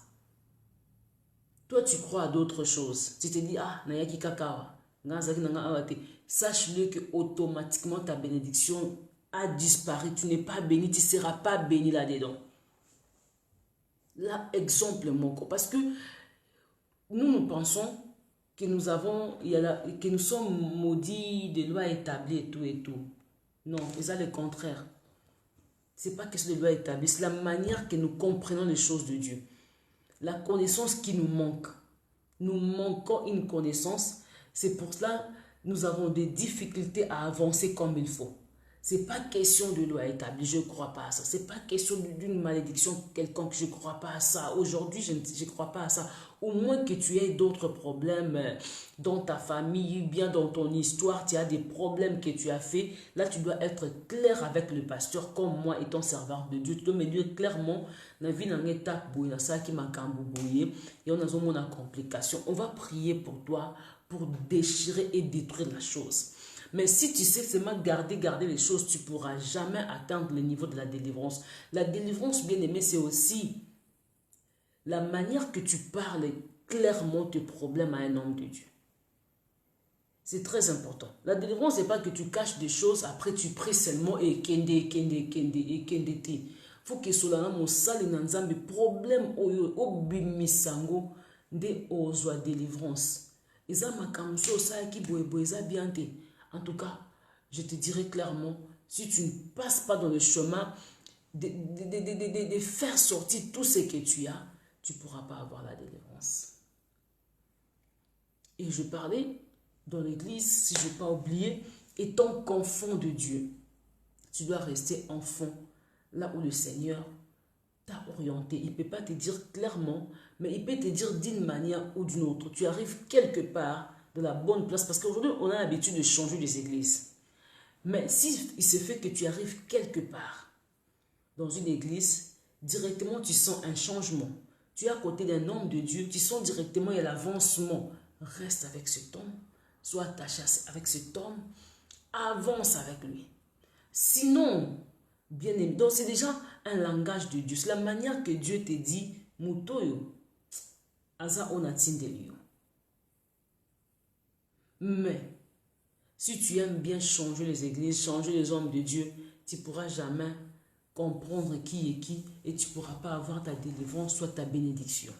toi tu crois à d'autres choses, tu te dis, ah, nayaki kakawa, sache-le que automatiquement ta bénédiction a disparu, tu n'es pas béni, tu ne seras pas béni là-dedans. Là, exemple, parce que nous pensons que nous sommes maudits des lois établies et tout et tout. Non, c'est le contraire. Ce n'est pas question de lois établies, c'est la manière que nous comprenons les choses de Dieu. La connaissance qui nous manque. Nous manquons une connaissance. C'est pour cela que nous avons des difficultés à avancer comme il faut. C'est pas question de loi établie, je ne crois pas à ça. C'est pas question d'une malédiction quelconque, je ne crois pas à ça. Aujourd'hui, je ne crois pas à ça. Au moins que tu aies d'autres problèmes dans ta famille, bien dans ton histoire, tu as des problèmes que tu as fait. Là, tu dois être clair avec le pasteur, comme moi étant serveur de Dieu. Tu dois me dire clairement, la vie n'a étape bouille, ça qui m'a cambouillé, et on a une complication. On va prier pour toi, pour déchirer et détruire la chose. Mais si tu sais seulement garder les choses, tu ne pourras jamais atteindre le niveau de la délivrance. La délivrance, bien aimé, c'est aussi la manière que tu parles clairement tes problèmes à un homme de Dieu. C'est très important. La délivrance, ce n'est pas que tu caches des choses, après tu pries seulement et kende. Il faut que cela mon sali nanzambe problème au bimisango de ozwa délivrance. Eza makamso ça qui boeza bien te. En tout cas, je te dirais clairement, si tu ne passes pas dans le chemin de faire sortir tout ce que tu as, tu ne pourras pas avoir la délivrance. Et je parlais dans l'église, si je n'ai pas oublié, étant qu'enfant de Dieu, tu dois rester enfant là où le Seigneur t'a orienté. Il ne peut pas te dire clairement, mais il peut te dire d'une manière ou d'une autre. Tu arrives quelque part de la bonne place, parce qu'aujourd'hui, on a l'habitude de changer les églises. Mais si il se fait que tu arrives quelque part dans une église, directement, tu sens un changement. Tu es à côté d'un homme de Dieu, tu sens directement, il y a l'avancement. Reste avec cet homme, sois attaché avec cet homme, avance avec lui. Sinon, bien aimé, donc c'est déjà un langage de Dieu. C'est la manière que Dieu te dit, Mutoyo, Aza Onatindelio. Mais, si tu aimes bien changer les églises, changer les hommes de Dieu, tu ne pourras jamais comprendre qui est qui et tu ne pourras pas avoir ta délivrance, soit ta bénédiction.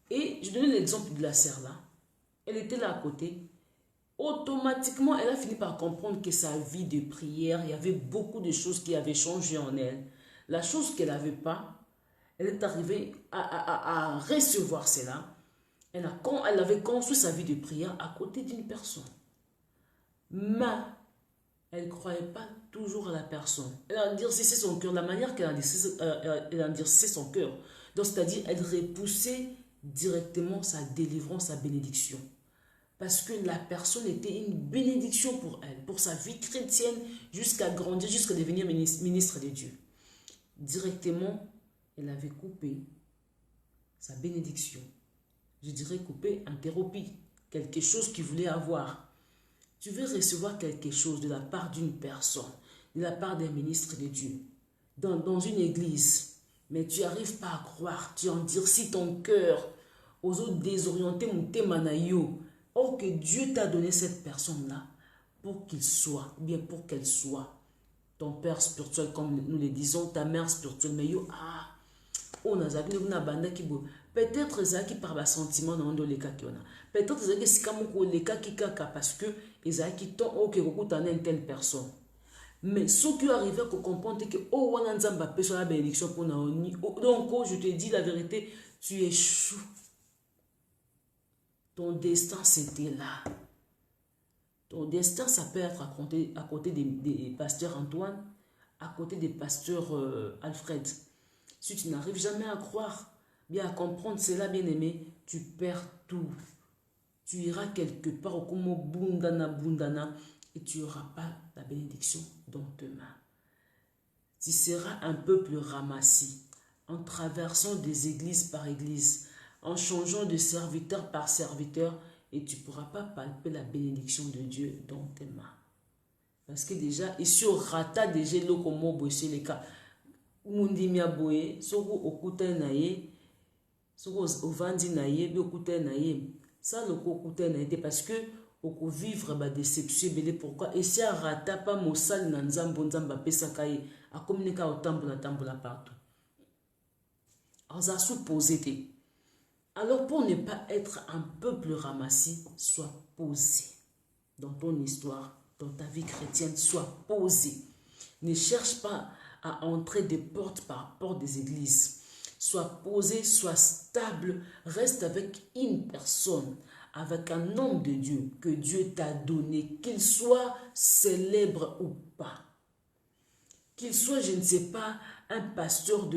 Et je donnais l'exemple de la sœur là. Elle était là à côté. Automatiquement, elle a fini par comprendre que sa vie de prière, il y avait beaucoup de choses qui avaient changé en elle. La chose qu'elle n'avait pas, elle est arrivée à recevoir cela. Elle avait construit sa vie de prière à côté d'une personne. Mais elle ne croyait pas toujours à la personne. Elle a endurci son cœur. La manière qu'elle a endurci son cœur. Donc, c'est-à-dire, elle repoussait directement sa délivrance, sa bénédiction. Parce que la personne était une bénédiction pour elle, pour sa vie chrétienne, jusqu'à grandir, jusqu'à devenir ministre de Dieu. Directement, elle avait coupé sa bénédiction. Je dirais coupé, interrompu. Quelque chose qu'il voulait avoir. Tu veux recevoir quelque chose de la part d'une personne, de la part d'un ministre de Dieu, dans une église, mais tu n'arrives pas à croire, tu endurcis ton cœur, aux autres désorientés, mouté manayo. Or que Dieu t'a donné cette personne-là pour qu'il soit, bien pour qu'elle soit ton père spirituel, comme nous le disons, ta mère spirituelle. Mais yo, on a peut-être ça qui par le sentiment dans les cas qui on a. Peut-être ça qui c'est comme les cas qui caca parce que ils a qui t'ont ok une telle personne. Mais ce qui arrive à comprendre que oh on a nzamba personne la bénédiction pour naoni. Donc je te dis la vérité, tu échoues. Ton destin, c'était là. Ton destin, ça peut être à côté des pasteurs Antoine, à côté des pasteurs Alfred. Si tu n'arrives jamais à croire, bien à comprendre cela, bien aimé, tu perds tout. Tu iras quelque part au comme bundana, et tu n'auras pas la bénédiction dans tes mains. Tu seras un peuple ramassé, en traversant des églises par église, en changeant de serviteur par serviteur, et tu ne pourras pas palper la bénédiction de Dieu dans tes mains. Parce que déjà, ici au rata déjà lokomo boissé les cas. Mundi mia boye, soko okuta naye, soko ovandi naye, bi okuta naye. Ça loko okuta naye parce que oko vivre ba déception belé pourquoi et si rata pas mosal na nzambo nzamba pesa kaye a communiquer au tambola partout. Alors ça supposé. Alors pour ne pas être un peuple ramassé, sois posé dans ton histoire, dans ta vie chrétienne, sois posé. Ne cherche pas à entrer des portes par porte des églises. Sois posé, sois stable, reste avec une personne, avec un homme de Dieu que Dieu t'a donné, qu'il soit célèbre ou pas. qu'il soit, je ne sais pas, un pasteur un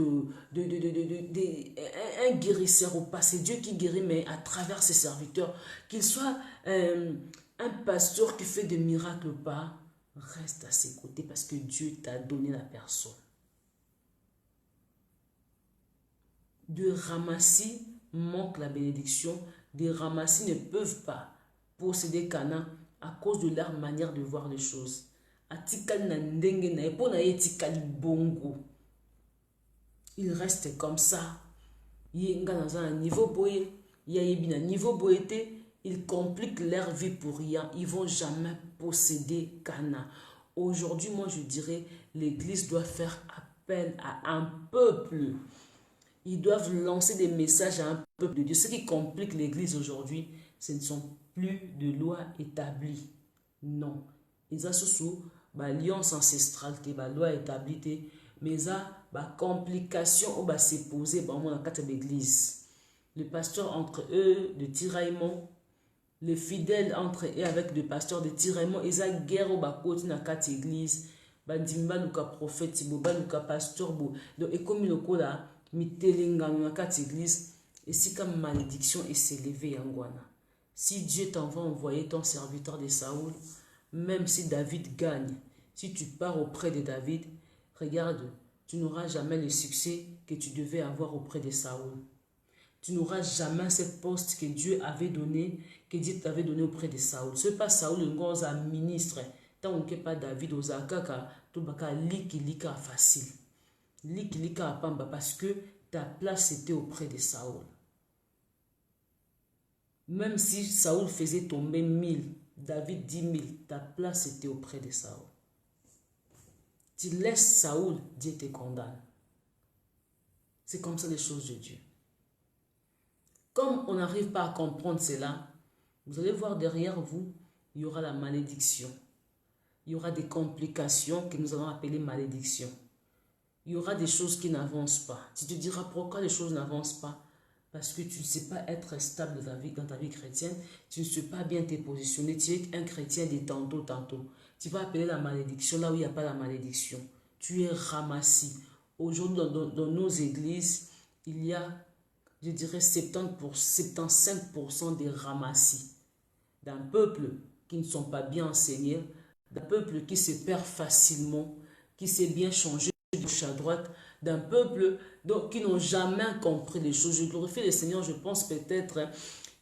guérisseur ou pas, c'est Dieu qui guérit, mais à travers ses serviteurs, qu'il soit un pasteur qui fait des miracles ou pas, reste à ses côtés parce que Dieu t'a donné la personne. De ramassis manque la bénédiction, des ramassis ne peuvent pas posséder Cana à cause de leur manière de voir les choses. Il reste comme ça. Il dans un niveau boyé, niveau boyété, ils compliquent leur vie pour rien. Ils vont jamais posséder Cana. Aujourd'hui, moi je dirais, l'église doit faire appel à un peuple. Ils doivent lancer des messages à un peuple de Dieu. Ce qui complique l'église aujourd'hui, ce ne sont plus de lois établies. Non. Ils ont sous l'alliance ancestrale, la loi établie, mais ça, complication ou s'est posée dans la carte de l'église. Le pasteur entre eux de tiraillement, les fidèles entre eux avec le pasteur de tiraillement, ils ont guerre au côté de la carte de l'église. Bandimba luka prophète, boba luka pasteur, donc et comme le coup là, mitelinga na carte église, et si comme malédiction est s'élever yangwana. Si Dieu t'envoie envoyer ton serviteur de Saoul, même si David gagne, si tu pars auprès de David, regarde, tu n'auras jamais le succès que tu devais avoir auprès de Saoul. Tu n'auras jamais cette poste que Dieu avait donné, que Dieu t'avait donné auprès de Saoul. Ce n'est pas Saoul, un ministre. Tant que pas David aux akaka, tout baka lika facile. Lika apamba parce que ta place était auprès de Saoul. Même si Saoul faisait tomber 1000, David 10 000, ta place était auprès de Saoul. Tu laisses Saoul, Dieu te condamne. C'est comme ça les choses de Dieu. Comme on n'arrive pas à comprendre cela, vous allez voir derrière vous, il y aura la malédiction. Il y aura des complications que nous allons appeler malédiction. Il y aura des choses qui n'avancent pas. Tu te diras pourquoi les choses n'avancent pas? Parce que tu ne sais pas être stable dans ta vie chrétienne. Tu ne sais pas bien te positionner. Tu es un chrétien de tantôt. Tu vas appeler la malédiction là où il n'y a pas la malédiction. Tu es ramassé. Aujourd'hui, dans nos églises, il y a, je dirais, 75% des ramassis. D'un peuple qui ne sont pas bien enseignés, d'un peuple qui se perd facilement, qui sait bien changer de gauche à droite, d'un peuple qui n'ont jamais compris les choses. Je glorifie le Seigneur, je pense peut-être,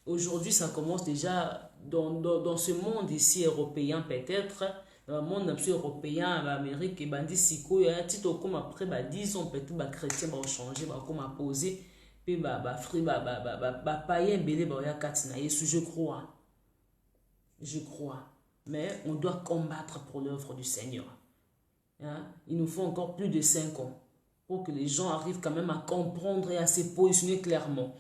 aujourd'hui ça commence déjà dans ce monde ici européen peut-être, dans le monde européen, l'Amérique, et bandit siko, il y a un petit comme après 10 ans peut-être les chrétiens vont changer, comme poser, puis païen belé ya katina Yesu, je crois. Mais on doit combattre pour l'œuvre du Seigneur. Hein? Il nous faut encore plus de 5 ans pour que les gens arrivent quand même à comprendre et à se positionner clairement.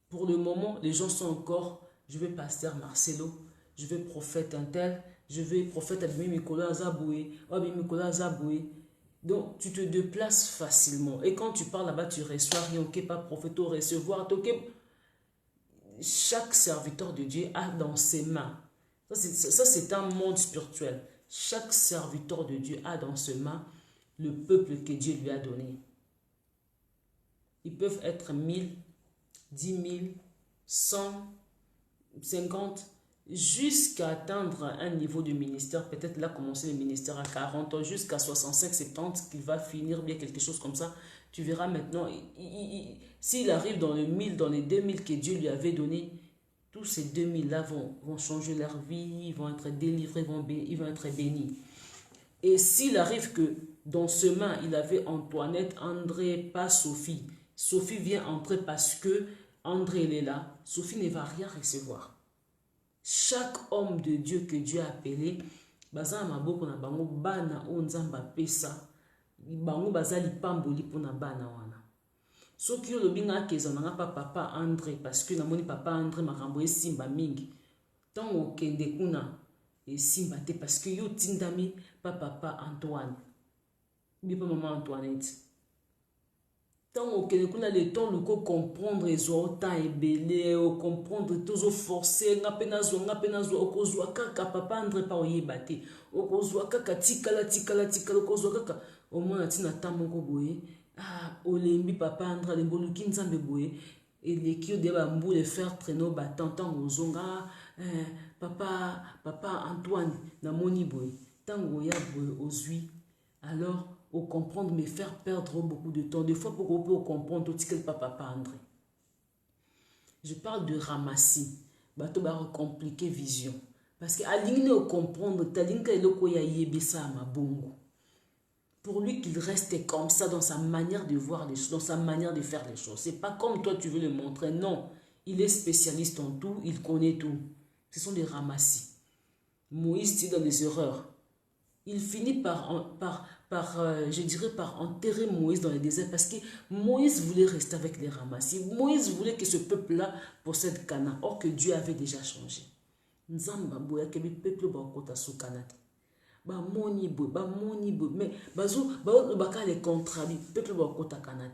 Pour le moment, les gens sont encore, je vais pasteur Marcelo, je vais prophète un tel, je vais prophète Abimi Nicolas Zaboué. Donc, tu te déplaces facilement. Et quand tu parles là-bas, tu reçois rien, pas prophète, recevoir, chaque serviteur de Dieu a dans ses mains. Ça, c'est un monde spirituel. Chaque serviteur de Dieu a dans ses mains le peuple que Dieu lui a donné. Ils peuvent être 1000, 10 000, 100, 50, jusqu'à atteindre un niveau de ministère. Peut-être là, commencer le ministère à 40 ans, jusqu'à 65, 70, qu'il va finir bien quelque chose comme ça. Tu verras maintenant, s'il arrive dans les 1000, dans les 2000 que Dieu lui avait donné, tous ces 2000-là vont changer leur vie, ils vont être délivrés, ils vont être bénis. Et s'il arrive que dans ce main, il avait Antoinette, André, pas Sophie. Sophie vient entrer parce que André il est là. Sophie ne va rien recevoir. Chaque homme de Dieu que Dieu a appelé, baza maboko na bango bana onzamba pesa, bango baza lipamboli pona bana wana. Soki olobinga kezana pa papa André parce que namoni papa André makambo esimba mingi. Tant okende kuna esimba te parce que yo tindami pa papa Antoine. Bi pa maman Antoinette. Tant qu'on a le temps de comprendre les autres et belé, comprendre tous forcer, n'a peine okozwa kaka papa André pa oyebate, okozwa kaka tikala, okozwa kaka au moins na tina tamoko boye, ah olembi papa André le boluki nzambe boye, et les qui de bambou les faire traîner battant tant ozonga, papa Antoine na moni boye, tant goya boye ozui, alors au comprendre me faire perdre beaucoup de temps. Des fois, pour qu'on peut comprendre, tout ce que papa André. Je parle de ramassis. Bato ba compliquer vision. Parce que aligner au comprendre, talinga le koya yebisa ma bongo. Pour lui qu'il reste comme ça dans sa manière de voir les choses, dans sa manière de faire les choses. C'est pas comme toi tu veux le montrer. Non, il est spécialiste en tout, il connaît tout. Ce sont des ramassis. Moïse tire dans les erreurs. Il finit je dirais, par enterrer Moïse dans le désert parce que Moïse voulait rester avec les ramassis. Moïse voulait que ce peuple-là possède Canaan, or que Dieu avait déjà changé. Nzamba boya ke peuple ba kota sou Canaan. Ba moni bo, mais bazo ba les contradits, peuple ba kota Canaan.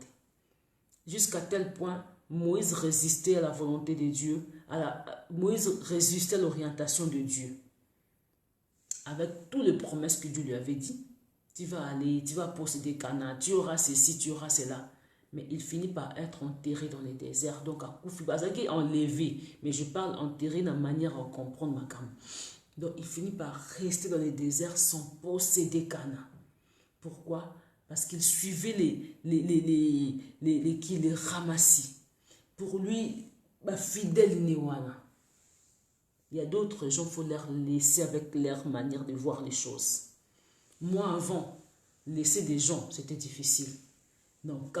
Jusqu'à tel point Moïse résistait à la volonté de Dieu, Moïse résistait à l'orientation de Dieu. Avec toutes les promesses que Dieu lui avait dit. Tu vas aller, tu vas posséder Canaan, tu auras ceci, tu auras cela. Mais il finit par être enterré dans les déserts. Donc, à Koufi, qui est enlevé. Mais je parle enterré dans la manière à comprendre ma gamme. Donc, il finit par rester dans les déserts sans posséder Canaan. Pourquoi? Parce qu'il suivait les ramassis. Pour lui, fidèle Néwana. Il y a d'autres gens, il faut les laisser avec leur manière de voir les choses. Moi, avant, laisser des gens, c'était difficile. Non,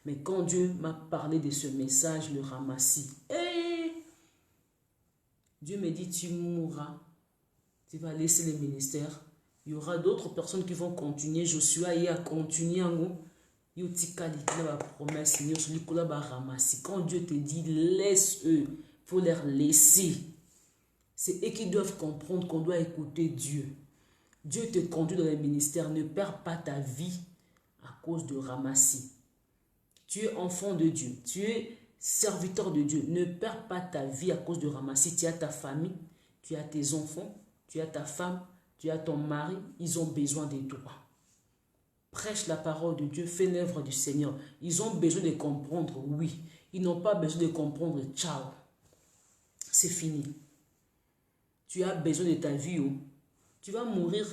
mais quand Dieu m'a parlé de ce message, le ramassis, Dieu me dit, tu mourras, tu vas laisser le ministère. Il y aura d'autres personnes qui vont continuer. Joshua y a continué en haut. Quand Dieu te dit, laisse-eux, il faut les laisser. C'est eux qui doivent comprendre qu'on doit écouter Dieu. Dieu te conduit dans le ministère. Ne perds pas ta vie à cause de ramassis. Tu es enfant de Dieu. Tu es serviteur de Dieu. Ne perds pas ta vie à cause de ramassis. Tu as ta famille, tu as tes enfants, tu as ta femme, tu as ton mari. Ils ont besoin de toi. Prêche la parole de Dieu, fais l'œuvre du Seigneur. Ils ont besoin de comprendre, oui. Ils n'ont pas besoin de comprendre, ciao. C'est fini. Tu as besoin de ta vie. Oh. Tu vas mourir.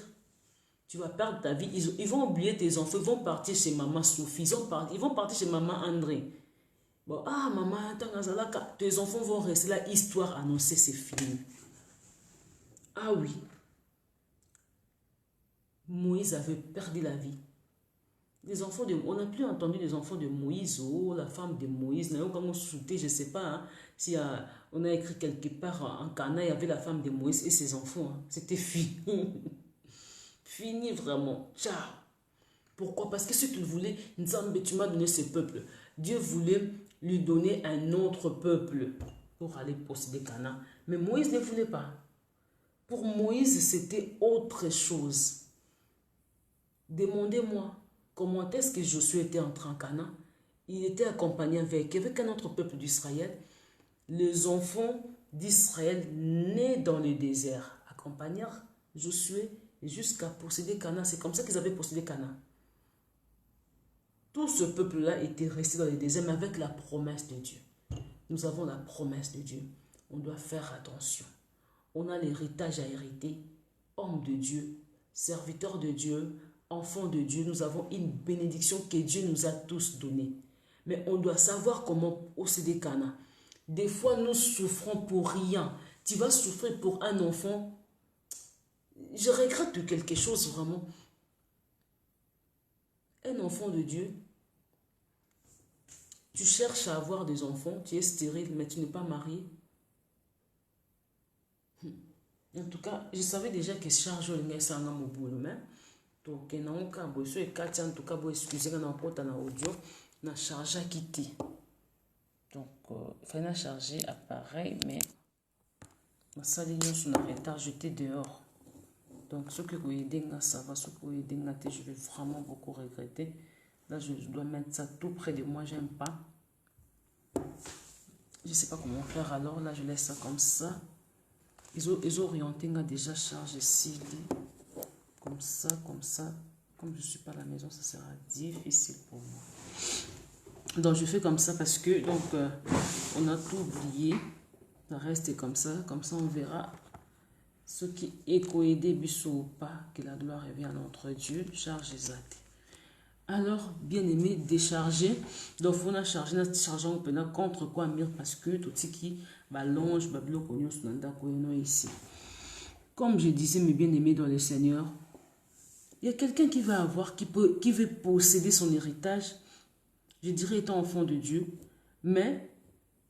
Tu vas perdre ta vie. Ils vont oublier tes enfants. Ils vont partir chez maman Sophie. Ils vont partir chez maman André. Bon, maman, tes enfants vont rester là. Histoire annoncée, c'est fini. Ah oui. Moïse avait perdu la vie. Les enfants on n'a plus entendu les enfants de Moïse, la femme de Moïse, je ne sais pas hein, si on a écrit quelque part en Canaan, il y avait la femme de Moïse et ses enfants. Hein. C'était fini. Fini vraiment. Ciao. Pourquoi? Parce que ce qu'il voulait, Nzambe, tu m'as donné ce peuple. Dieu voulait lui donner un autre peuple pour aller posséder Canaan. Mais Moïse ne voulait pas. Pour Moïse, c'était autre chose. Demandez-moi. Comment est-ce que Josué était entré en Canaan? Il était accompagné avec un autre peuple d'Israël. Les enfants d'Israël nés dans le désert accompagnèrent Josué jusqu'à posséder Canaan. C'est comme ça qu'ils avaient possédé Canaan. Tout ce peuple-là était resté dans le désert, mais avec la promesse de Dieu. Nous avons la promesse de Dieu. On doit faire attention. On a l'héritage à hériter. Homme de Dieu, serviteur de Dieu, enfants de Dieu, nous avons une bénédiction que Dieu nous a tous donnée. Mais on doit savoir comment posséder Canaan. Des fois, nous souffrons pour rien. Tu vas souffrir pour un enfant. Je regrette quelque chose vraiment. Un enfant de Dieu, tu cherches à avoir des enfants, tu es stérile, mais tu n'es pas marié. En tout cas, je savais déjà que charge est un homme au boulot, mais donc, en tout cas, excusez na kota na audio, na charge à quitter. Donc, il fallait charger appareil, mais ma salle sur la retard, j'étais dehors. Donc, ce que vous aidez, ça va. Ce que vous aidez, je vais vraiment beaucoup regretter. Là, je dois mettre ça tout près de moi. J'aime pas. Je sais pas comment faire. Alors là, je laisse ça comme ça. Ils ont orienté déjà chargé ici. Comme ça, comme ça. Comme je ne suis pas à la maison, ça sera difficile pour moi. Donc, je fais comme ça parce que, donc, on a tout oublié. Ça reste comme ça on verra ce qui est coédé, biso ou pas, que la gloire revient à notre Dieu. Charge exact. Alors, bien aimé, décharger. Donc, on a chargé, on peut contre quoi mire parce que tout ce qui ballonge, bablo, cognon, sunanda, koyeno ici. Comme je disais, mes bien-aimés dans le Seigneur, il y a quelqu'un qui va avoir, qui veut posséder son héritage, je dirais étant enfant de Dieu, mais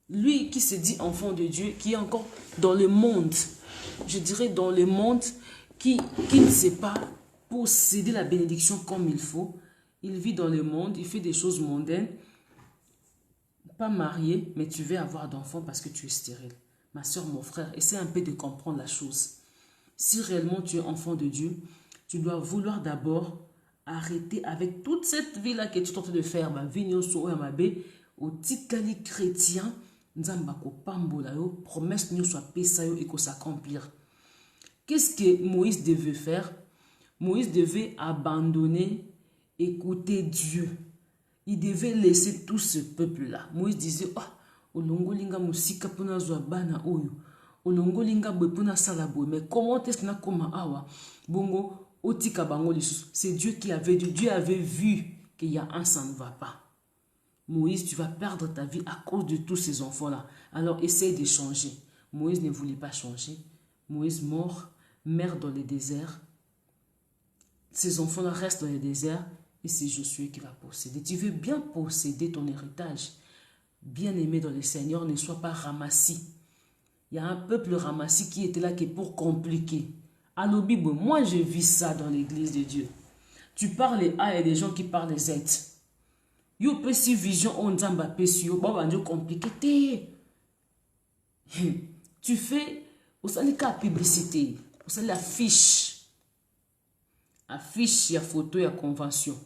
lui qui se dit enfant de Dieu, qui est encore dans le monde, je dirais dans le monde, qui ne sait pas posséder la bénédiction comme il faut. Il vit dans le monde, il fait des choses mondaines, pas marié, mais tu veux avoir d'enfants parce que tu es stérile. Ma soeur, mon frère, essaie un peu de comprendre la chose. Si réellement tu es enfant de Dieu, tu dois vouloir d'abord arrêter avec toute cette vie-là que tu es en train de faire. Au tikali chrétien, promesse nous soit pesayo et que s'accomplir. Qu'est-ce que Moïse devait faire? Moïse devait abandonner, écouter Dieu. Il devait laisser tout ce peuple-là. Moïse disait, olongolinga musika pona bana oyo. Olongolinga bepona salabo. Mais comment est-ce qu'on a comme awa? Bongo, otika bango lisusu. C'est Dieu qui avait dit. Dieu avait vu qu'il y a un, ça ne va pas. Moïse, tu vas perdre ta vie à cause de tous ces enfants-là. Alors, essaye de changer. Moïse ne voulait pas changer. Moïse mort, mère dans le désert. Ces enfants-là restent dans le désert. Et c'est Josué qui va posséder. Tu veux bien posséder ton héritage. Bien-aimé dans le Seigneur, ne sois pas ramassis. Il y a un peuple ramassis qui était là qui est pour compliquer. À la Bible, moi je vis ça dans l'église de Dieu. Tu parles les A et des gens qui parlent les Z. Yo peux si vision on zamba pesio, bon ben compliqué. Tu fais au salika publicité, au salika affiche. Affiche, il y a photo, il y a convention.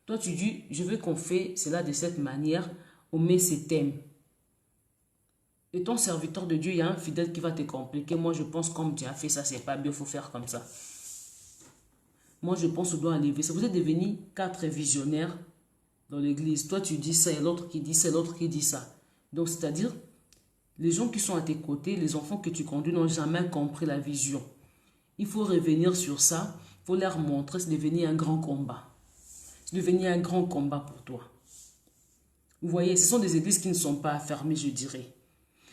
Toi tu dis, je veux qu'on fait cela de cette manière, on met ces thèmes. Et ton serviteur de Dieu, il y a un fidèle qui va te compliquer. Moi, je pense comme tu as fait ça, c'est pas bien, il faut faire comme ça. Moi, je pense qu'on doit enlever ça. Vous êtes devenus 4 visionnaires dans l'église. Toi, tu dis ça, et l'autre qui dit ça, et l'autre qui dit ça. Donc, c'est-à-dire, les gens qui sont à tes côtés, les enfants que tu conduis n'ont jamais compris la vision. Il faut revenir sur ça. Il faut leur montrer, c'est devenu un grand combat. C'est devenu un grand combat pour toi. Vous voyez, ce sont des églises qui ne sont pas affermées, je dirais.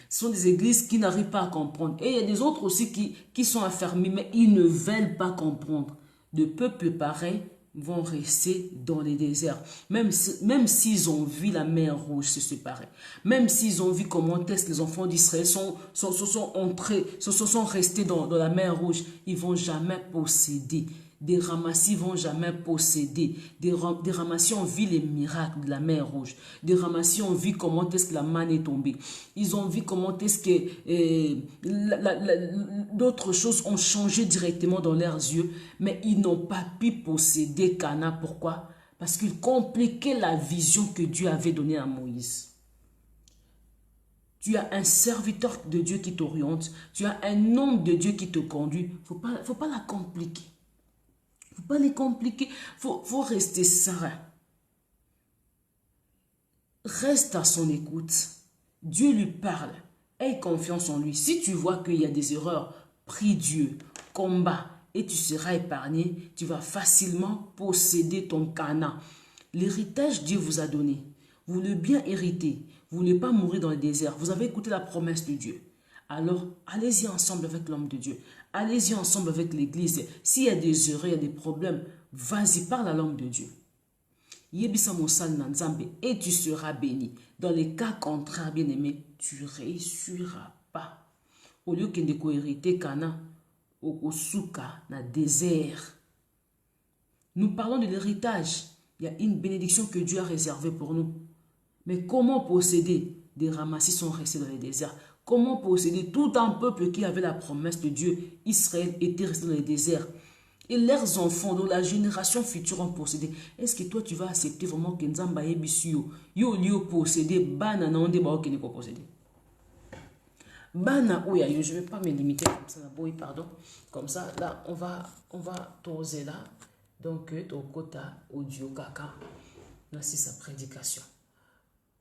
Ce sont des églises qui n'arrivent pas à comprendre. Et il y a des autres aussi qui sont affermis, mais ils ne veulent pas comprendre. De peuples pareils vont rester dans les déserts. Même s'ils ont vu la mer rouge se séparer. Même s'ils ont vu comment est-ce que les enfants d'Israël sont restés dans la mer rouge, ils ne vont jamais posséder. Des ramassis vont jamais posséder. Des ramassis ont vu les miracles de la mer rouge. Des ramassis ont vu comment est-ce que la manne est tombée. Ils ont vu comment est-ce que d'autres choses ont changé directement dans leurs yeux. Mais ils n'ont pas pu posséder Cana. Pourquoi? Parce qu'ils compliquaient la vision que Dieu avait donnée à Moïse. Tu as un serviteur de Dieu qui t'oriente. Tu as un homme de Dieu qui te conduit. Faut pas la compliquer. Il ne faut pas les compliquer. Faut rester serein. Reste à son écoute. Dieu lui parle. Aie confiance en lui. Si tu vois qu'il y a des erreurs, prie Dieu, combat et tu seras épargné. Tu vas facilement posséder ton Cana. L'héritage Dieu vous a donné. Vous voulez bien hériter. Vous ne voulez pas mourir dans le désert. Vous avez écouté la promesse de Dieu. Alors, allez-y ensemble avec l'homme de Dieu. Allez-y ensemble avec l'église. S'il y a des erreurs, il y a des problèmes, vas-y, parle à l'homme de Dieu. Yebisa mosal nanzambe et tu seras béni. Dans les cas contraires, bien-aimé, tu ne réussiras pas. Au lieu que de hériter Cana, au souka, na désert. Nous parlons de l'héritage. Il y a une bénédiction que Dieu a réservée pour nous. Mais comment posséder? Des ramassis sont restés dans les déserts. Comment posséder tout un peuple qui avait la promesse de Dieu? Israël était resté dans les déserts. Et leurs enfants, donc la génération future ont possédé. Est-ce que toi, tu vas accepter vraiment que Nzamba Yebisio, yo posséder, bana na onde ba okene ko posséder. Bana ouya yo, je vais pas me limiter comme ça, boy, pardon. Comme ça, là, on va toser là. Donc, ton quota audio kaka. Là, c'est sa prédication.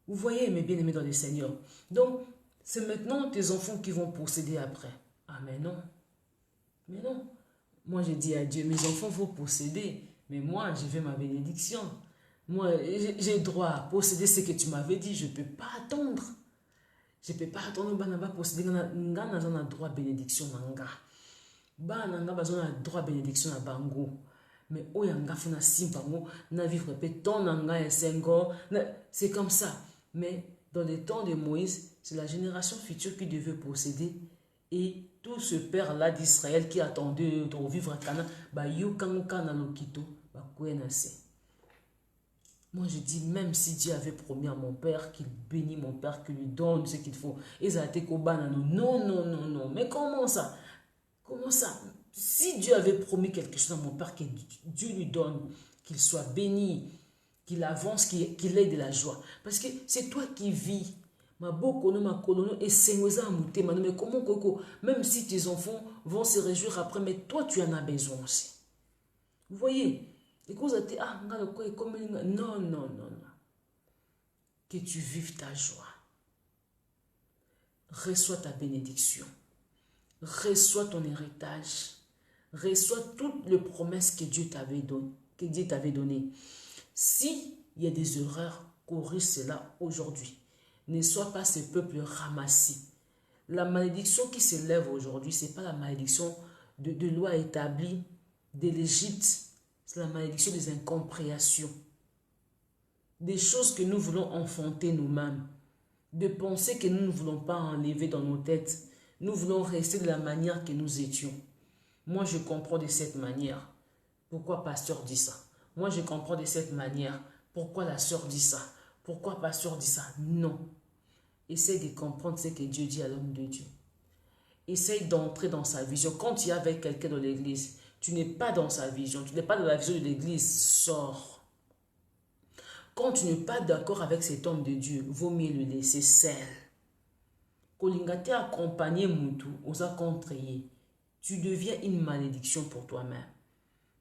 Vous voyez, mes bien-aimés dans le Seigneur. Donc, c'est maintenant tes enfants qui vont posséder après. Ah, mais non. Mais non. Moi, je dis à Dieu, mes enfants vont posséder. Mais moi, je veux ma bénédiction. Moi, j'ai droit à posséder ce que tu m'avais dit. Je ne peux pas attendre. Je ne peux pas attendre. Banaba posséder. Nga n'a droit à bénédiction. Nga. Bananga bazona droit à bénédiction à Bango. Mais oyanga funa simpango. Na vivre pe ton nanga et sengo. C'est comme ça. Mais dans les temps de Moïse, c'est la génération future qui devait posséder. Et tout ce père-là d'Israël qui attendait de vivre à Canaan, bah yo kangoka na lokito, bah kouenase. Moi je dis, même si Dieu avait promis à mon père qu'il bénit mon père, qu'il lui donne ce qu'il faut, et ça a été kobana, non. Mais comment ça? Comment ça? Si Dieu avait promis quelque chose à mon père, que Dieu lui donne, qu'il soit béni, qu'il avance, qu'il ait de la joie. Parce que c'est toi qui vis. Ma colono et sengoza amouté, mais comment koko, même si tes enfants vont se réjouir après, mais toi tu en as besoin aussi. Vous voyez, et quand vous êtes, non. Que tu vives ta joie. Reçois ta bénédiction. Reçois ton héritage. Reçois toutes les promesses que Dieu t'avait données. Si il y a des erreurs, corrige cela aujourd'hui. Ne sois pas ce peuple ramassé. La malédiction qui s'élève aujourd'hui, ce n'est pas la malédiction de loi établie de l'Égypte. C'est la malédiction des incompréhensions. Des choses que nous voulons enfanter nous-mêmes. De pensées que nous ne voulons pas enlever dans nos têtes. Nous voulons rester de la manière que nous étions. Moi, je comprends de cette manière. Pourquoi pasteur dit ça? Moi, je comprends de cette manière. Pourquoi la sœur dit ça? Pourquoi pasteur dit ça? Non. Essaye de comprendre ce que Dieu dit à l'homme de Dieu. Essaye d'entrer dans sa vision. Quand tu es avec quelqu'un dans l'église, tu n'es pas dans sa vision. Tu n'es pas dans la vision de l'église. Sors. Quand tu n'es pas d'accord avec cet homme de Dieu, vaut mieux le laisser seul. Kolingate accompagné Moutou, osa contré. Tu deviens une malédiction pour toi-même.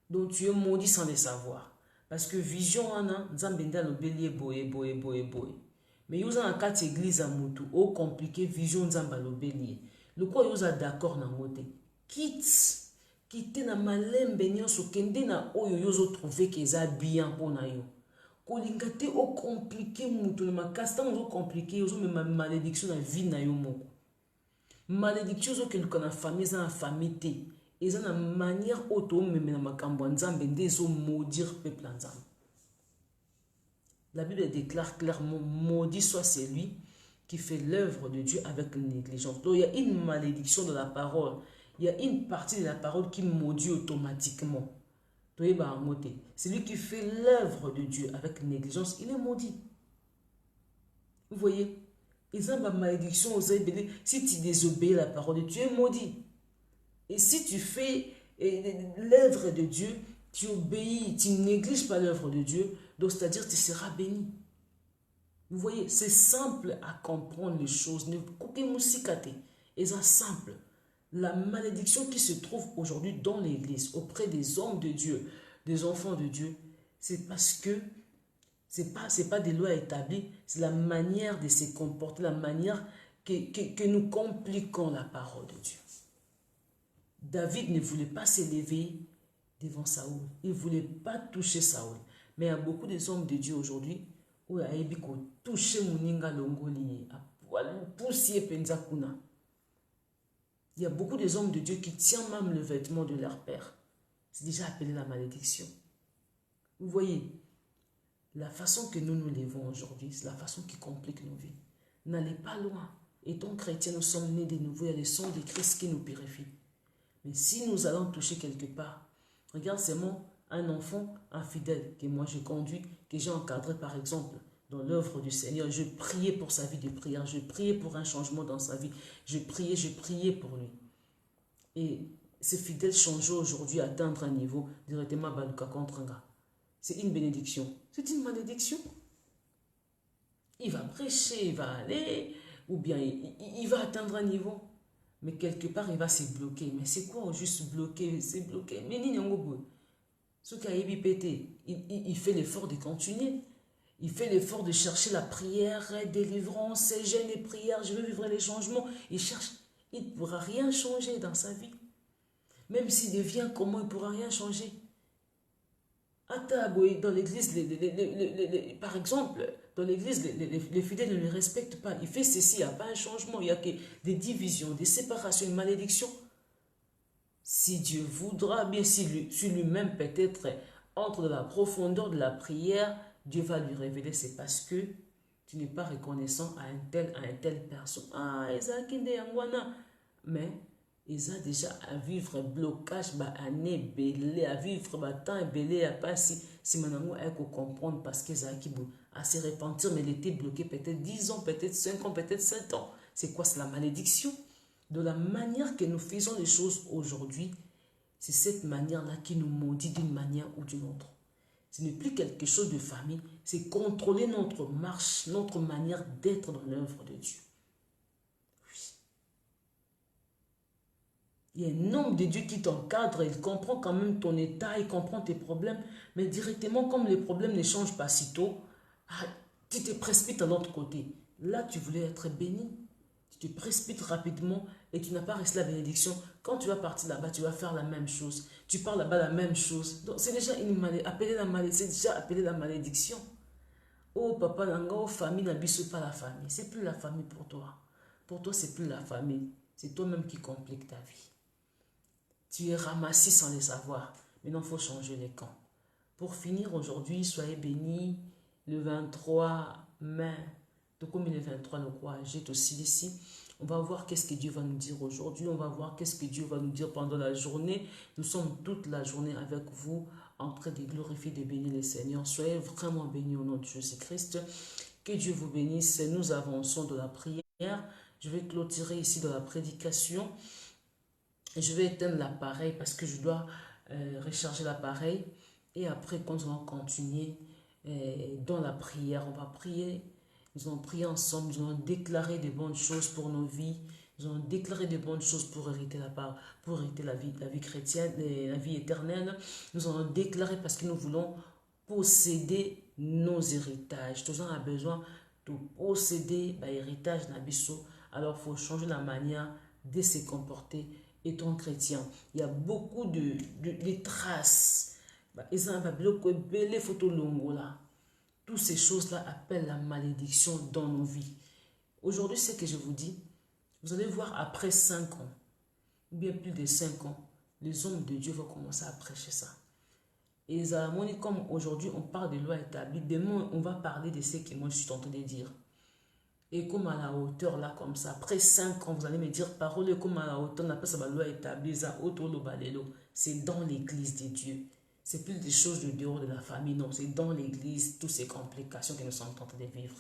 Donc tu es maudit sans le savoir. Parce que vision, Nzambenda le bélier boé. Mais vous avez une église à Moutou, au compliqué, vision Nzamba le bélier. Le quoi vous êtes d'accord dans votre quitte na malembe nyonso kende na oyo yozo trouver que ça bien pour na yo. Kolingate au compliqué Moutou, ma castan au compliqué, yozo me malédiction na vie na yo moko. Malédiction zo que nous connaissons famille, ça na famille te. Et ça na manière auto même na makambo Nzambe ndezo maudire peuple Nzambe. La Bible déclare clairement, maudit soit celui qui fait l'œuvre de Dieu avec négligence. Donc il y a une malédiction de la parole. Il y a une partie de la parole qui maudit automatiquement. Celui qui fait l'œuvre de Dieu avec négligence, il est maudit. Vous voyez? Ils ont ma malédiction aux ébélés. Si tu désobéis à la parole de Dieu, tu es maudit. Et si tu fais l'œuvre de Dieu, tu obéis, tu ne négliges pas l'œuvre de Dieu, donc c'est-à-dire tu seras béni. Vous voyez, c'est simple à comprendre les choses. Et c'est simple. La malédiction qui se trouve aujourd'hui dans l'église, auprès des hommes de Dieu, des enfants de Dieu, c'est parce que c'est pas des lois établies, c'est la manière de se comporter, la manière que nous compliquons la parole de Dieu. David ne voulait pas s'élever devant Saoul. Il ne voulait pas toucher Saoul. Mais il y a beaucoup des hommes de Dieu aujourd'hui où il y a touché Mouninga Longoli, poussier Penzakuna. Il y a beaucoup des hommes de Dieu qui tiennent même le vêtement de leur père. C'est déjà appelé la malédiction. Vous voyez, la façon que nous nous levons aujourd'hui, c'est la façon qui complique nos vies. N'allez pas loin. Étant chrétiens, nous sommes nés de nouveau. Il y a le sang de Christ qui nous purifie. Mais si nous allons toucher quelque part, regarde seulement un enfant infidèle que moi je conduis, que j'ai encadré par exemple dans l'œuvre du Seigneur. Je priais pour sa vie de prière, je priais pour un changement dans sa vie. Je priais pour lui. Et ces fidèles changer aujourd'hui, atteindre un niveau directement Baluka contre un gars. C'est une bénédiction. C'est une malédiction. Il va prêcher, il va aller, ou bien il va atteindre un niveau. Mais quelque part, il va se bloquer. Mais c'est quoi juste bloquer? C'est bloquer. Mais ce qui a pété, il fait l'effort de continuer. Il fait l'effort de chercher la prière, délivrance, jeûne et prière. Je veux vivre les changements. Il cherche. Il ne pourra rien changer dans sa vie. Même s'il devient comment, il ne pourra rien changer. Dans l'église, par exemple, dans l'église, les fidèles ne le respectent pas. Il fait ceci, il n'y a pas un changement. Il y a que des divisions, des séparations, une malédiction. Si Dieu voudra, bien si lui-même peut-être entre dans la profondeur de la prière, Dieu va lui révéler. C'est parce que tu n'es pas reconnaissant à un tel personne. Ah, Isaac Yangwana. Mais ils ont déjà à vivre blocage, année belé, à vivre temps belé, à pas si maintenant elle peut comprendre parce qu'ils ont à se repentir, mais il était bloqué peut-être 10 ans, peut-être 5 ans, peut-être 7 ans. C'est quoi? C'est la malédiction. De la manière que nous faisons les choses aujourd'hui, c'est cette manière-là qui nous maudit d'une manière ou d'une autre. Ce n'est plus quelque chose de famille, c'est contrôler notre marche, notre manière d'être dans l'œuvre de Dieu. Il y a un homme de Dieu qui t'encadre, il comprend quand même ton état, il comprend tes problèmes, mais directement, comme les problèmes ne changent pas si tôt, tu te précipites à l'autre côté. Là, tu voulais être béni. Tu te précipites rapidement et tu n'as pas reçu la bénédiction. Quand tu vas partir là-bas, tu vas faire la même chose. Tu pars là-bas la même chose. Donc, c'est déjà c'est déjà appelé la malédiction. Oh, papa, oh, famille, n'abuse pas la famille. C'est plus la famille pour toi. Pour toi, c'est plus la famille. C'est toi-même qui complique ta vie. Tu es ramassé sans le savoir. Maintenant, il faut changer les camps. Pour finir aujourd'hui, soyez bénis. Le 23 mai, tout comme le 23, le courage est aussi ici. On va voir qu'est-ce que Dieu va nous dire aujourd'hui. On va voir qu'est-ce que Dieu va nous dire pendant la journée. Nous sommes toute la journée avec vous en train de glorifier, de bénir le Seigneur. Soyez vraiment bénis au nom de Jésus-Christ. Que Dieu vous bénisse. Nous avançons de la prière. Je vais clôturer ici de la prédication. Je vais éteindre l'appareil parce que je dois recharger l'appareil. Et après, quand nous allons continuer dans la prière, on va prier. Nous allons prier ensemble. Nous allons déclarer des bonnes choses pour nos vies. Nous allons déclarer des bonnes choses pour hériter la vie chrétienne, la vie éternelle. Nous allons déclarer parce que nous voulons posséder nos héritages. Tout le monde a besoin de posséder l'héritage d'Abisso. Alors, il faut changer la manière de se comporter étant chrétien. Il y a beaucoup de traces. Toutes ces choses-là appellent la malédiction dans nos vies. Aujourd'hui, ce que je vous dis, vous allez voir après 5 ans, ou bien plus de 5 ans, les hommes de Dieu vont commencer à prêcher ça. Et comme aujourd'hui, on parle des lois établies, demain, on va parler de ce que moi je suis en train de dire. Et comme à la hauteur, là, comme ça, après 5 ans, vous allez me dire, parole comme à la hauteur, on appelle ça la loi établie, c'est dans l'église de Dieu. C'est plus des choses de dehors de la famille, non, c'est dans l'église, toutes ces complications que nous sommes en train de vivre.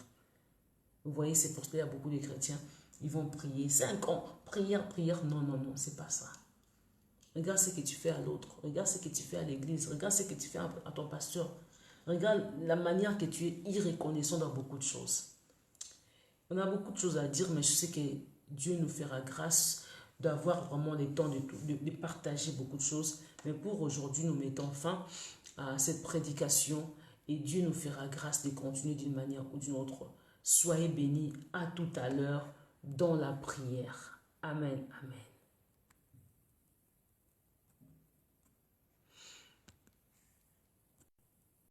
Vous voyez, c'est pour cela qu'il y a beaucoup de chrétiens, ils vont prier 5 ans, prière, non, c'est pas ça. Regarde ce que tu fais à l'autre, regarde ce que tu fais à l'église, regarde ce que tu fais à ton pasteur. Regarde la manière que tu es irreconnaissant dans beaucoup de choses. On a beaucoup de choses à dire, mais je sais que Dieu nous fera grâce d'avoir vraiment le temps de partager beaucoup de choses. Mais pour aujourd'hui, nous mettons fin à cette prédication et Dieu nous fera grâce de continuer d'une manière ou d'une autre. Soyez bénis, à tout à l'heure dans la prière. Amen, amen.